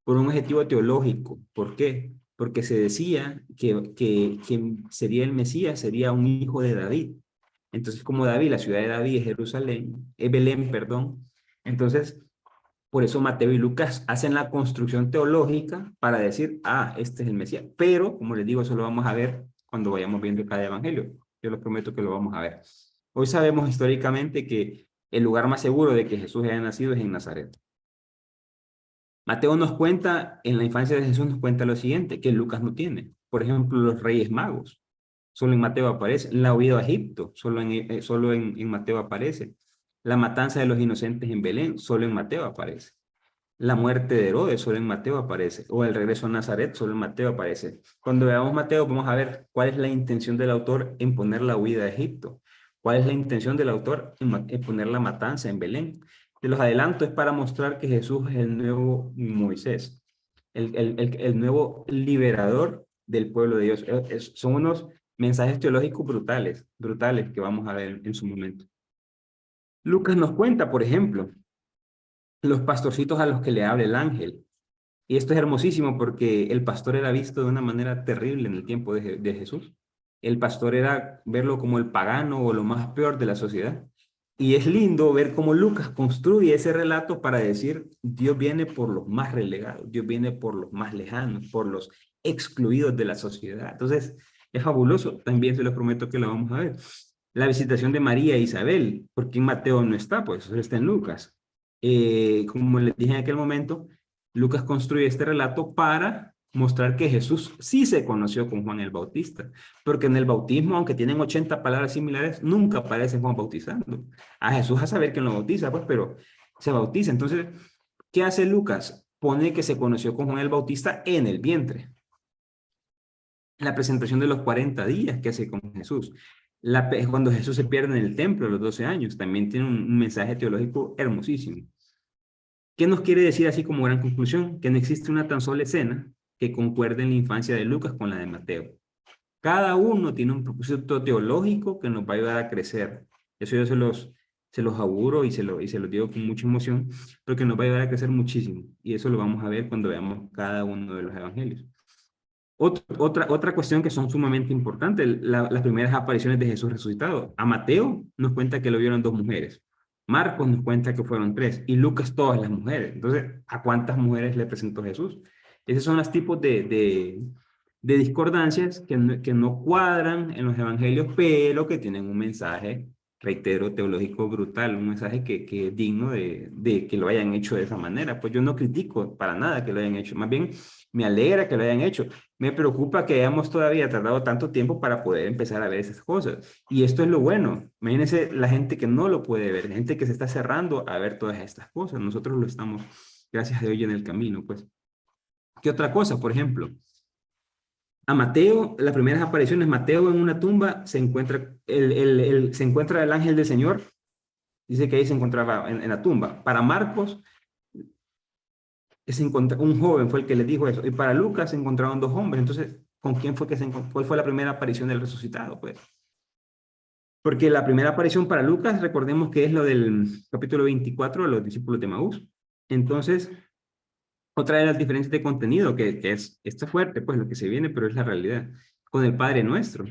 Speaker 1: objetivo teológico. ¿Por qué? Porque se decía que quien sería el Mesías sería un hijo de David. Entonces, como David, la ciudad de David es Jerusalén, es Belén, perdón. Entonces, por eso Mateo y Lucas hacen la construcción teológica para decir, este es el Mesías. Pero, como les digo, eso lo vamos a ver cuando vayamos viendo cada evangelio. Yo les prometo que lo vamos a ver. Hoy sabemos históricamente que el lugar más seguro de que Jesús haya nacido es en Nazaret. Mateo nos cuenta, en la infancia de Jesús nos cuenta lo siguiente, que Lucas no tiene. Por ejemplo, los reyes magos. Solo en Mateo aparece. La huida a Egipto. Solo en Mateo aparece. La matanza de los inocentes en Belén. Solo en Mateo aparece. La muerte de Herodes, solo en Mateo aparece. O el regreso a Nazaret, solo en Mateo aparece. Cuando veamos Mateo, vamos a ver cuál es la intención del autor en poner la huida a Egipto. ¿Cuál es la intención del autor en poner la matanza en Belén? De los adelantos es para mostrar que Jesús es el nuevo Moisés, el nuevo liberador del pueblo de Dios. Son unos mensajes teológicos brutales que vamos a ver en su momento. Lucas nos cuenta, por ejemplo, los pastorcitos a los que le habla el ángel. Y esto es hermosísimo porque el pastor era visto de una manera terrible en el tiempo de Jesús. El pastor era verlo como el pagano o lo más peor de la sociedad. Y es lindo ver cómo Lucas construye ese relato para decir, Dios viene por los más relegados, Dios viene por los más lejanos, por los excluidos de la sociedad. Entonces, es fabuloso. También se los prometo que lo vamos a ver. La visitación de María e Isabel, porque en Mateo no está, pues eso está en Lucas. Como les dije en aquel momento, Lucas construye este relato para mostrar que Jesús sí se conoció con Juan el Bautista, porque en el bautismo, aunque tienen 80 palabras similares, nunca aparece Juan bautizando. A Jesús a saber quién lo bautiza, pues, pero se bautiza. Entonces, ¿qué hace Lucas? Pone que se conoció con Juan el Bautista en el vientre. La presentación de los 40 días que hace con Jesús. Cuando Jesús se pierde en el templo a los 12 años, también tiene un mensaje teológico hermosísimo. ¿Qué nos quiere decir así como gran conclusión? Que no existe una tan sola escena que concuerde en la infancia de Lucas con la de Mateo. Cada uno tiene un propósito teológico que nos va a ayudar a crecer. Eso yo se los auguro y se los digo con mucha emoción, porque nos va a ayudar a crecer muchísimo. Y eso lo vamos a ver cuando veamos cada uno de los evangelios. Otra cuestión que son sumamente importantes, las primeras apariciones de Jesús resucitado. A Mateo nos cuenta que lo vieron 2 mujeres. Marcos nos cuenta que fueron 3. Y Lucas todas las mujeres. Entonces, ¿a cuántas mujeres le presentó Jesús? Esos son los tipos de discordancias que no cuadran en los evangelios, pero que tienen un mensaje, reitero, teológico brutal, un mensaje que es digno de que lo hayan hecho de esa manera. Pues yo no critico para nada que lo hayan hecho, más bien me alegra que lo hayan hecho. Me preocupa que hayamos todavía tardado tanto tiempo para poder empezar a ver esas cosas. Y esto es lo bueno. Imagínense la gente que no lo puede ver, la gente que se está cerrando a ver todas estas cosas. Nosotros lo estamos, gracias a Dios, en el camino, pues. ¿Qué otra cosa? Por ejemplo, a Mateo, las primeras apariciones, Mateo en una tumba se encuentra el ángel del Señor, dice que ahí se encontraba en la tumba. Para Marcos, un joven fue el que le dijo eso, y para Lucas se encontraron 2 hombres. Entonces, ¿con quién fue que se encontró? ¿Cuál fue la primera aparición del resucitado? Pues, porque la primera aparición para Lucas, recordemos que es lo del capítulo 24 de los discípulos de Maús. Entonces, otra de las diferencias de contenido, que está fuerte, pues lo que se viene, pero es la realidad, con el Padre Nuestro.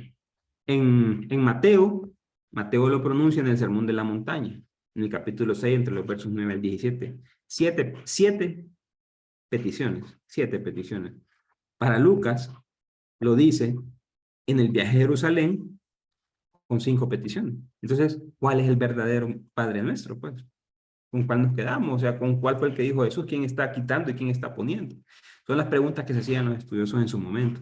Speaker 1: En Mateo lo pronuncia en el Sermón de la Montaña, en el capítulo 6, entre los versos 9 al 17. Siete peticiones, 7 peticiones. Para Lucas, lo dice en el viaje a Jerusalén con 5 peticiones. Entonces, ¿cuál es el verdadero Padre Nuestro? Pues, ¿con cuál nos quedamos? O sea, ¿con cuál fue el que dijo Jesús? ¿Quién está quitando y quién está poniendo? Son las preguntas que se hacían los estudiosos en su momento.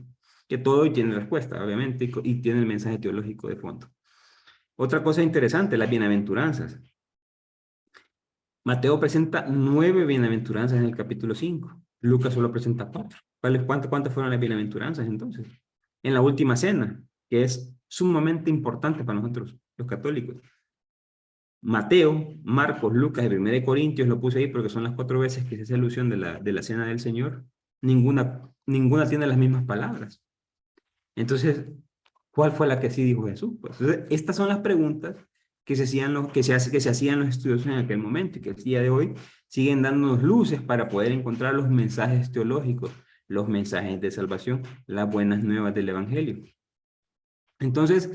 Speaker 1: Que todo hoy tiene respuesta, obviamente, y tiene el mensaje teológico de fondo. Otra cosa interesante, las bienaventuranzas. Mateo presenta 9 bienaventuranzas en el capítulo 5. Lucas solo presenta 4. ¿Cuántas fueron las bienaventuranzas entonces? En la última cena, que es sumamente importante para nosotros, los católicos. Mateo, Marcos, Lucas y 1 Corintios lo puse ahí porque son las 4 veces que se hace alusión de la cena del Señor. Ninguna tiene las mismas palabras. Entonces, ¿cuál fue la que sí dijo Jesús? Pues, entonces, estas son las preguntas que se hacían los estudiosos en aquel momento y que el día de hoy siguen dándonos luces para poder encontrar los mensajes teológicos, los mensajes de salvación, las buenas nuevas del Evangelio. Entonces,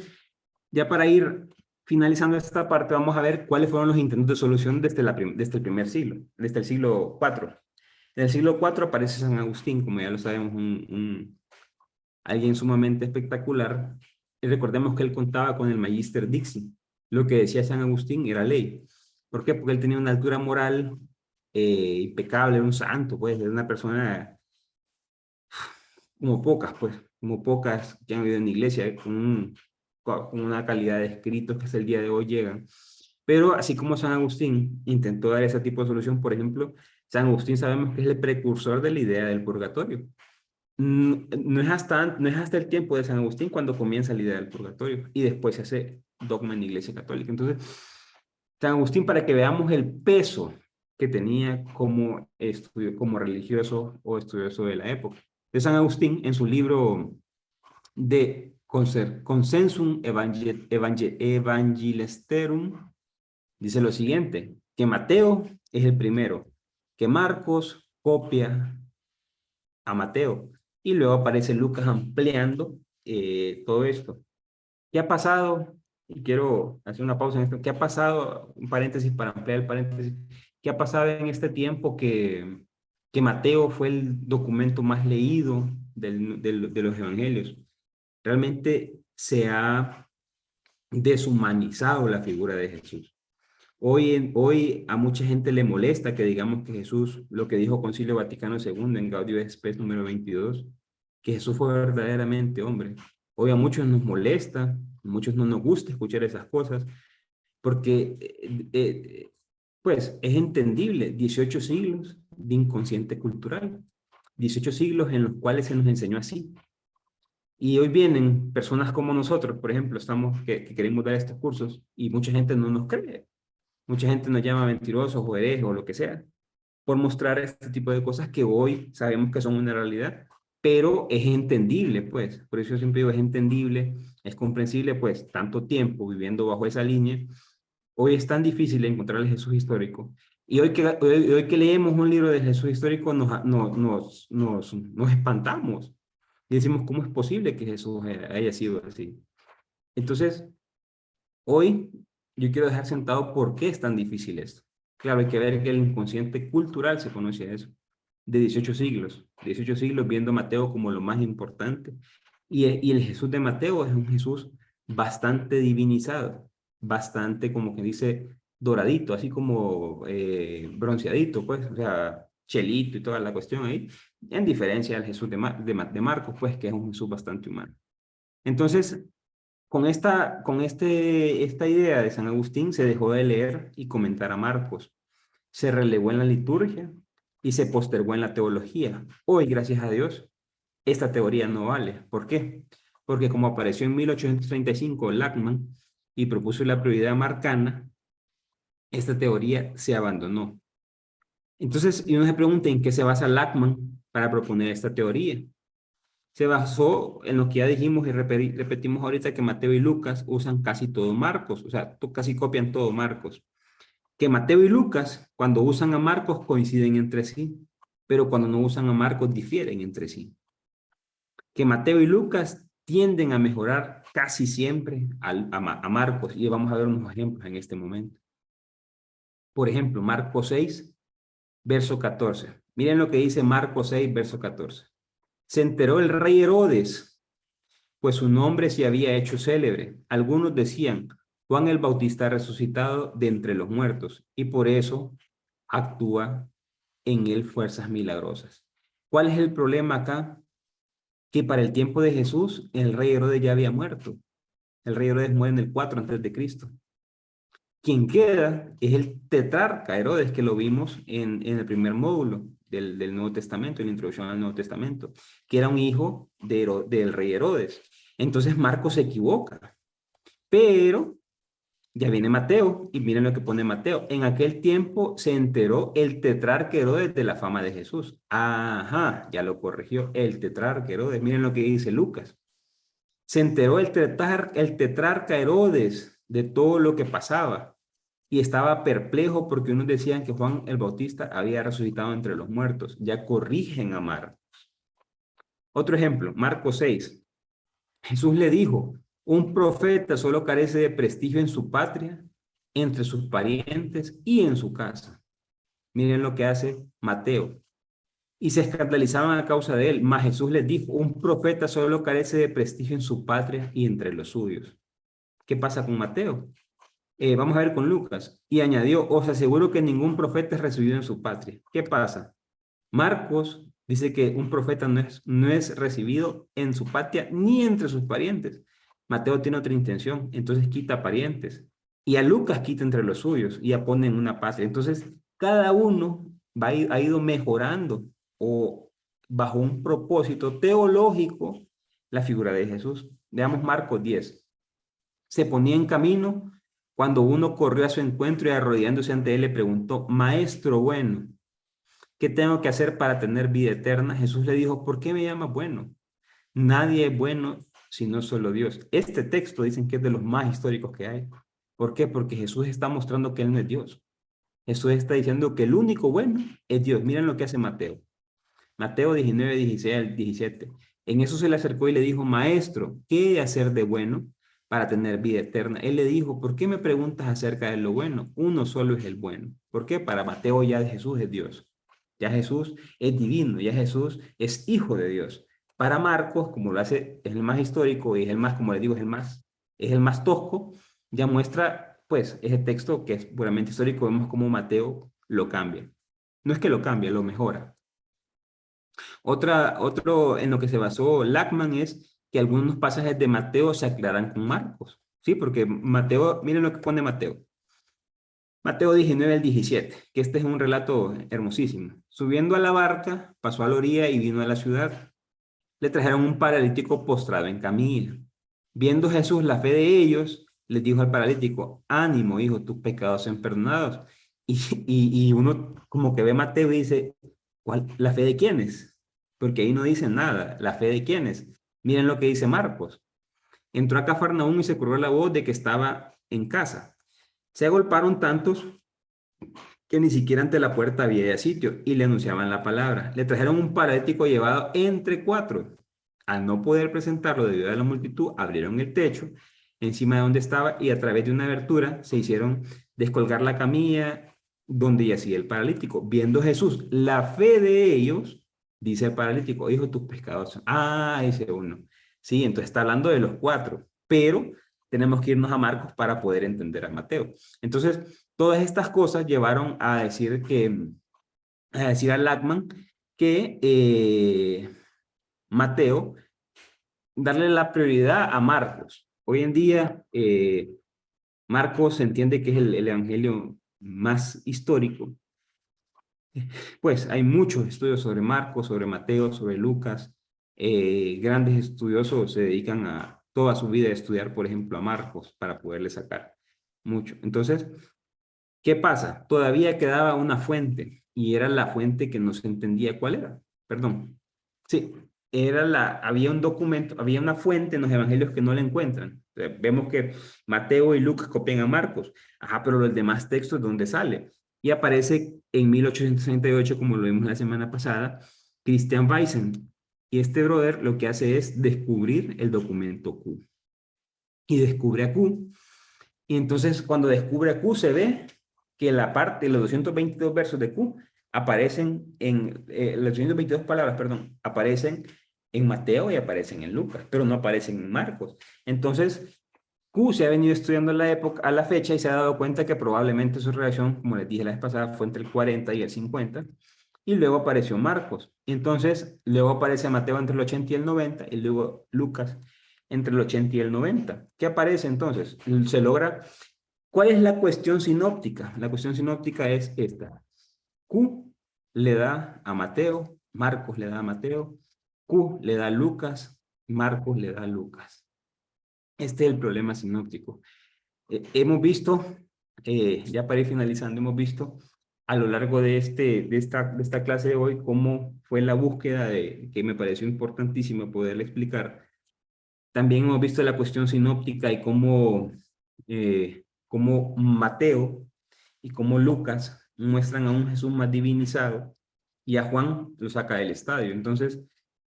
Speaker 1: ya para ir finalizando esta parte, vamos a ver cuáles fueron los intentos de solución desde el primer siglo, desde el siglo IV. En el siglo IV aparece San Agustín, como ya lo sabemos, alguien sumamente espectacular. Y recordemos que él contaba con el Magister Dixi. Lo que decía San Agustín era ley. ¿Por qué? Porque él tenía una altura moral impecable, era un santo, pues, era una persona como pocas que han vivido en la iglesia, con una calidad de escritos que hasta el día de hoy llegan. Pero así como San Agustín intentó dar ese tipo de solución, por ejemplo, San Agustín sabemos que es el precursor de la idea del purgatorio. No es hasta el tiempo de San Agustín cuando comienza la idea del purgatorio y después se hace dogma en la Iglesia Católica. Entonces, San Agustín, para que veamos el peso que tenía como religioso o estudioso de la época. De San Agustín, en su libro de Consensum Evangelisterum, dice lo siguiente, que Mateo es el primero, que Marcos copia a Mateo, y luego aparece Lucas ampliando todo esto. ¿Qué ha pasado? Y quiero hacer una pausa en esto. ¿Qué ha pasado? Un paréntesis para ampliar el paréntesis. ¿Qué ha pasado en este tiempo que Mateo fue el documento más leído de los evangelios? Realmente se ha deshumanizado la figura de Jesús. Hoy a mucha gente le molesta que digamos que Jesús, lo que dijo Concilio Vaticano II en Gaudium et Spes número 22, que Jesús fue verdaderamente hombre. Hoy a muchos nos molesta, a muchos no nos gusta escuchar esas cosas, porque pues es entendible, 18 siglos de inconsciente cultural, 18 siglos en los cuales se nos enseñó así. Y hoy vienen personas como nosotros, por ejemplo, que queremos dar estos cursos y mucha gente no nos cree. Mucha gente nos llama mentirosos o herejes o lo que sea, por mostrar este tipo de cosas que hoy sabemos que son una realidad. pero es entendible, pues. Por eso yo siempre digo, es entendible, es comprensible, pues, tanto tiempo viviendo bajo esa línea. Hoy es tan difícil encontrar el Jesús histórico. Y hoy que leemos un libro de Jesús histórico, nos espantamos. Y decimos, ¿cómo es posible que Jesús haya sido así? Entonces, hoy yo quiero dejar sentado por qué es tan difícil esto. Claro, hay que ver que el inconsciente cultural se conoce a eso, de 18 siglos viendo a Mateo como lo más importante. Y el Jesús de Mateo es un Jesús bastante divinizado, bastante como que dice doradito, así como bronceadito, pues, o sea, chelito y toda la cuestión ahí, en diferencia al Jesús de Marcos, pues, que es un Jesús bastante humano. Entonces, esta idea de San Agustín se dejó de leer y comentar a Marcos, se relegó en la liturgia y se postergó en la teología. Hoy, gracias a Dios, esta teoría no vale. ¿Por qué? Porque como apareció en 1835 Lachmann y propuso la prioridad marcana, esta teoría se abandonó. Entonces, y uno se pregunta en qué se basa Lachmann para proponer esta teoría. Se basó en lo que ya dijimos y repetimos ahorita que Mateo y Lucas usan casi todo Marcos, o sea, casi copian todo Marcos. Que Mateo y Lucas, cuando usan a Marcos, coinciden entre sí, pero cuando no usan a Marcos, difieren entre sí. Que Mateo y Lucas tienden a mejorar casi siempre a Marcos, y vamos a ver unos ejemplos en este momento. Por ejemplo, Marcos 6, verso 14. Miren lo que dice Marcos 6, verso 14. Se enteró el rey Herodes, pues su nombre se había hecho célebre. Algunos decían, Juan el Bautista ha resucitado de entre los muertos, y por eso actúa en él fuerzas milagrosas. ¿Cuál es el problema acá? Que para el tiempo de Jesús, el rey Herodes ya había muerto. El rey Herodes muere en el 4 antes de Cristo. Quien queda es el tetrarca Herodes, que lo vimos en el primer módulo del Nuevo Testamento, en la introducción al Nuevo Testamento, que era un hijo del rey Herodes. Entonces Marcos se equivoca, pero ya viene Mateo, y miren lo que pone Mateo. En aquel tiempo se enteró el tetrarca Herodes de la fama de Jesús. Ajá, ya lo corrigió, el tetrarca Herodes. Miren lo que dice Lucas. Se enteró el tetrarca Herodes de todo lo que pasaba y estaba perplejo porque unos decían que Juan el Bautista había resucitado entre los muertos. Ya corrigen a Marcos. Otro ejemplo, Marcos 6. Jesús le dijo, un profeta solo carece de prestigio en su patria, entre sus parientes y en su casa. Miren lo que hace Mateo. Y se escandalizaban a causa de él. Mas Jesús les dijo, un profeta solo carece de prestigio en su patria y entre los suyos. ¿Qué pasa con Mateo? Vamos a ver con Lucas. Y añadió, os aseguro que ningún profeta es recibido en su patria. ¿Qué pasa? Marcos dice que un profeta no es recibido en su patria ni entre sus parientes. Mateo tiene otra intención, entonces quita parientes. Y a Lucas quita entre los suyos y ya pone en una patria. Entonces, cada uno ha ido mejorando o bajo un propósito teológico la figura de Jesús. Veamos Marcos 10. Se ponía en camino cuando uno corrió a su encuentro y arrodillándose ante él le preguntó, Maestro bueno, ¿qué tengo que hacer para tener vida eterna? Jesús le dijo, ¿por qué me llamas bueno? Nadie es bueno sino solo Dios. Este texto dicen que es de los más históricos que hay. ¿Por qué? Porque Jesús está mostrando que Él no es Dios. Jesús está diciendo que el único bueno es Dios. Miren lo que hace Mateo. Mateo 19, 16 al 17. En eso se le acercó y le dijo, Maestro, ¿qué he de hacer de bueno para tener vida eterna? Él le dijo, ¿por qué me preguntas acerca de lo bueno? Uno solo es el bueno. ¿Por qué? Para Mateo ya Jesús es Dios. Ya Jesús es divino, ya Jesús es hijo de Dios. Para Marcos, como lo hace, es el más histórico y es el más, como le digo, es el más tosco, ya muestra, pues, ese texto que es puramente histórico, vemos cómo Mateo lo cambia. No es que lo cambie, lo mejora. Otro en lo que se basó Lachmann es que algunos pasajes de Mateo se aclaran con Marcos, ¿sí? Porque Mateo, miren lo que pone Mateo. Mateo 19 al 17, que este es un relato hermosísimo. Subiendo a la barca, pasó a la orilla y vino a la ciudad. Le trajeron un paralítico postrado en camilla. Viendo Jesús la fe de ellos, les dijo al paralítico, ánimo, hijo, tus pecados son perdonados. Y uno como que ve a Mateo y dice, ¿cuál? ¿La fe de quiénes? porque ahí no dice nada. ¿La fe de quiénes? Miren lo que dice Marcos. Entró a Cafarnaúm y se corrió la voz de que estaba en casa. Se agolparon tantos que ni siquiera ante la puerta había sitio y le anunciaban la palabra. Le trajeron un paralítico llevado entre cuatro. Al no poder presentarlo debido a la multitud, abrieron el techo encima de donde estaba y a través de una abertura se hicieron descolgar la camilla donde yacía el paralítico. Viendo Jesús la fe de ellos, dice el paralítico, hijo, tus pecados. Ah, dice uno. Sí, entonces está hablando de los cuatro, pero tenemos que irnos a Marcos para poder entender a Mateo. Entonces, todas estas cosas llevaron a decir a Lachman que Mateo, darle la prioridad a Marcos. Hoy en día, Marcos se entiende que es el evangelio más histórico. Pues hay muchos estudios sobre Marcos, sobre Mateo, sobre Lucas. Grandes estudiosos se dedican a toda su vida a estudiar, por ejemplo, a Marcos para poderle sacar mucho. Entonces, ¿qué pasa? Todavía quedaba una fuente y era la fuente que no se entendía cuál era. Perdón. Sí, había un documento, había una fuente en los evangelios que no la encuentran. Vemos que Mateo y Lucas copian a Marcos. Ajá, pero los demás textos, ¿dónde sale? Y aparece en 1868, como lo vimos la semana pasada, Christian Weissen. Y este brother lo que hace es descubrir el documento Q. Y descubre a Q. Y entonces cuando descubre a Q se ve que la parte, los 222 versos de Q aparecen las 222 palabras, perdón, aparecen en Mateo y aparecen en Lucas, pero no aparecen en Marcos. Entonces, Q se ha venido estudiando la época, a la fecha y se ha dado cuenta que probablemente su relación, como les dije la vez pasada, fue entre el 40 y el 50, y luego apareció Marcos. Entonces, luego aparece Mateo entre el 80 y el 90, y luego Lucas entre el 80 y el 90. ¿Qué aparece entonces? Se logra. ¿Cuál es la cuestión sinóptica? La cuestión sinóptica es esta. Q le da a Mateo, Marcos le da a Mateo, Q le da a Lucas, Marcos le da a Lucas. Este es el problema sinóptico. Hemos visto, ya para ir finalizando, hemos visto a lo largo de esta clase de hoy cómo fue la búsqueda que me pareció importantísimo poderle explicar. También hemos visto la cuestión sinóptica y cómo Mateo y cómo Lucas muestran a un Jesús más divinizado y a Juan lo saca del estadio. Entonces,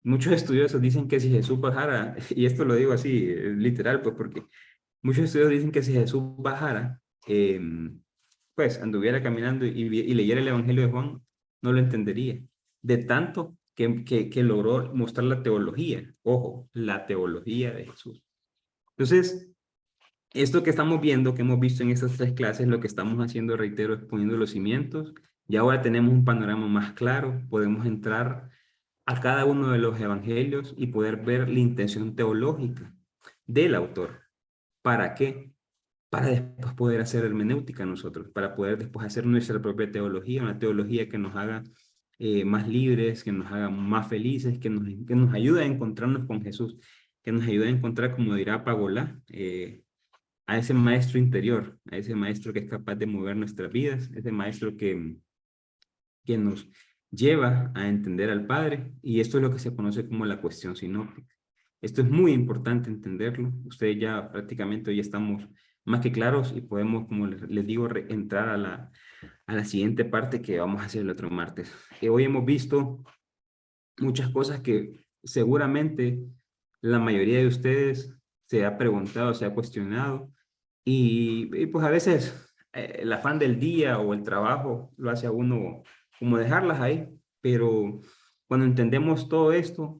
Speaker 1: muchos estudiosos dicen que si Jesús bajara, y esto lo digo así, literal, pues porque muchos estudiosos dicen que si Jesús bajara, pues anduviera caminando y leyera el Evangelio de Juan, no lo entendería. De tanto que logró mostrar la teología, ojo, la teología de Jesús. Entonces, esto que estamos viendo, que hemos visto en estas tres clases, lo que estamos haciendo, reitero, es poniendo los cimientos. Y ahora tenemos un panorama más claro, podemos entrar a cada uno de los evangelios y poder ver la intención teológica del autor. ¿Para qué? Para después poder hacer hermenéutica nosotros, para poder después hacer nuestra propia teología, una teología que nos haga más libres, que nos haga más felices, que nos ayude a encontrarnos con Jesús, que nos ayude a encontrar, como dirá Pagolá, a ese maestro interior, a ese maestro que es capaz de mover nuestras vidas, ese maestro que nos lleva a entender al Padre, y esto es lo que se conoce como la cuestión sinóptica. Esto es muy importante entenderlo. Ustedes ya prácticamente hoy estamos más que claros y podemos, como les digo, entrar a la siguiente parte que vamos a hacer el otro martes. Hoy hemos visto muchas cosas que seguramente la mayoría de ustedes se ha preguntado, se ha cuestionado, y pues a veces el afán del día o el trabajo lo hace a uno como dejarlas ahí, pero cuando entendemos todo esto,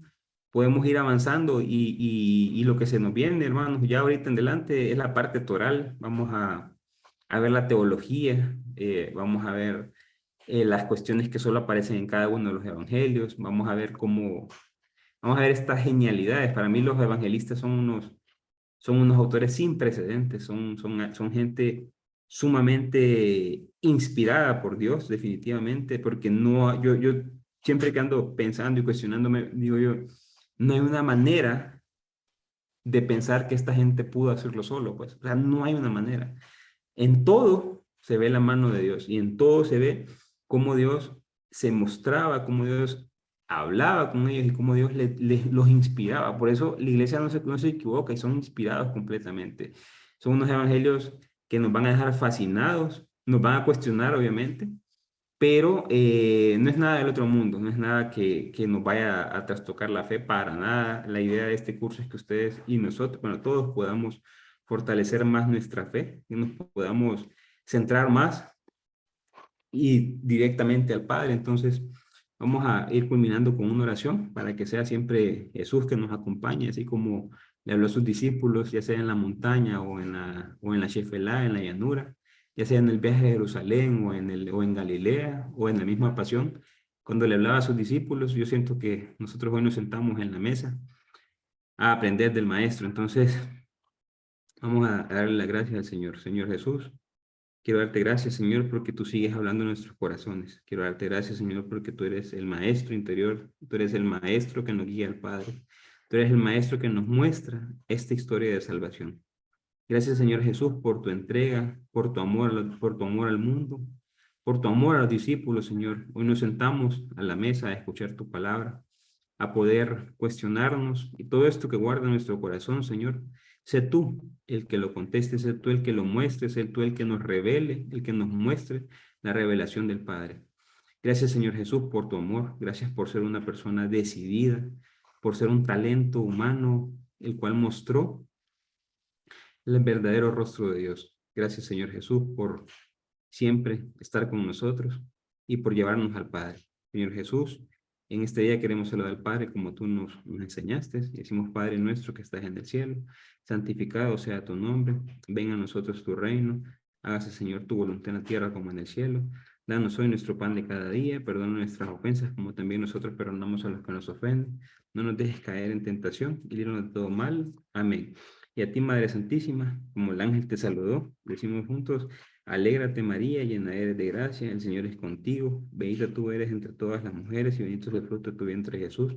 Speaker 1: podemos ir avanzando y lo que se nos viene, hermanos, ya ahorita en adelante es la parte toral. Vamos a ver la teología, vamos a ver las cuestiones que solo aparecen en cada uno de los evangelios, vamos a ver vamos a ver estas genialidades. Para mí los evangelistas son unos autores sin precedentes, son gente sumamente inspirada por Dios, definitivamente, porque yo siempre que ando pensando y cuestionándome, digo yo, no hay una manera de pensar que esta gente pudo hacerlo solo, pues, o sea, no hay una manera. En todo se ve la mano de Dios y en todo se ve cómo Dios se mostraba, cómo Dios hablaba con ellos y cómo Dios los inspiraba. Por eso la iglesia no se equivoca y son inspirados completamente. Son unos evangelios que nos van a dejar fascinados, nos van a cuestionar, obviamente, pero no es nada del otro mundo, no es nada que nos vaya a trastocar la fe para nada. La idea de este curso es que ustedes y nosotros, bueno, todos podamos fortalecer más nuestra fe, y nos podamos centrar más y directamente al Padre. Entonces, vamos a ir culminando con una oración para que sea siempre Jesús que nos acompañe, así como le habló a sus discípulos, ya sea en la montaña o en la Shefelá, en la llanura, ya sea en el viaje a Jerusalén o en Galilea o en la misma pasión. Cuando le hablaba a sus discípulos, yo siento que nosotros hoy nos sentamos en la mesa a aprender del Maestro. Entonces, vamos a darle las gracias al Señor. Señor Jesús, quiero darte gracias, Señor, porque tú sigues hablando en nuestros corazones. Quiero darte gracias, Señor, porque tú eres el maestro interior, tú eres el maestro que nos guía al Padre. Tú eres el maestro que nos muestra esta historia de salvación. Gracias, Señor Jesús, por tu entrega, por tu amor al mundo, por tu amor a los discípulos, Señor. Hoy nos sentamos a la mesa a escuchar tu palabra, a poder cuestionarnos y todo esto que guarda nuestro corazón, Señor. Sé tú el que lo conteste, sé tú el que lo muestre, sé tú el que nos revele, el que nos muestre la revelación del Padre. Gracias, Señor Jesús, por tu amor. Gracias por ser una persona decidida, por ser un talento humano, el cual mostró el verdadero rostro de Dios. Gracias, Señor Jesús, por siempre estar con nosotros y por llevarnos al Padre. Señor Jesús, en este día queremos saludar al Padre como tú nos enseñaste. Y decimos, Padre nuestro que estás en el cielo, santificado sea tu nombre, venga a nosotros tu reino, hágase, Señor, tu voluntad en la tierra como en el cielo. Danos hoy nuestro pan de cada día, perdona nuestras ofensas como también nosotros perdonamos a los que nos ofenden. No nos dejes caer en tentación y líbranos de todo mal. Amén. Y a ti, Madre Santísima, como el ángel te saludó, decimos juntos, alégrate María, llena eres de gracia, el Señor es contigo, bendita tú eres entre todas las mujeres y bendito es el fruto de tu vientre Jesús.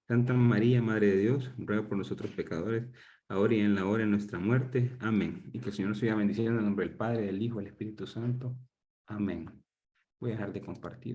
Speaker 1: Santa María, Madre de Dios, ruega por nosotros pecadores, ahora y en la hora de nuestra muerte. Amén. Y que el Señor siga bendiciendo en el nombre del Padre, del Hijo, del Espíritu Santo. Amén. Voy a dejar de compartir.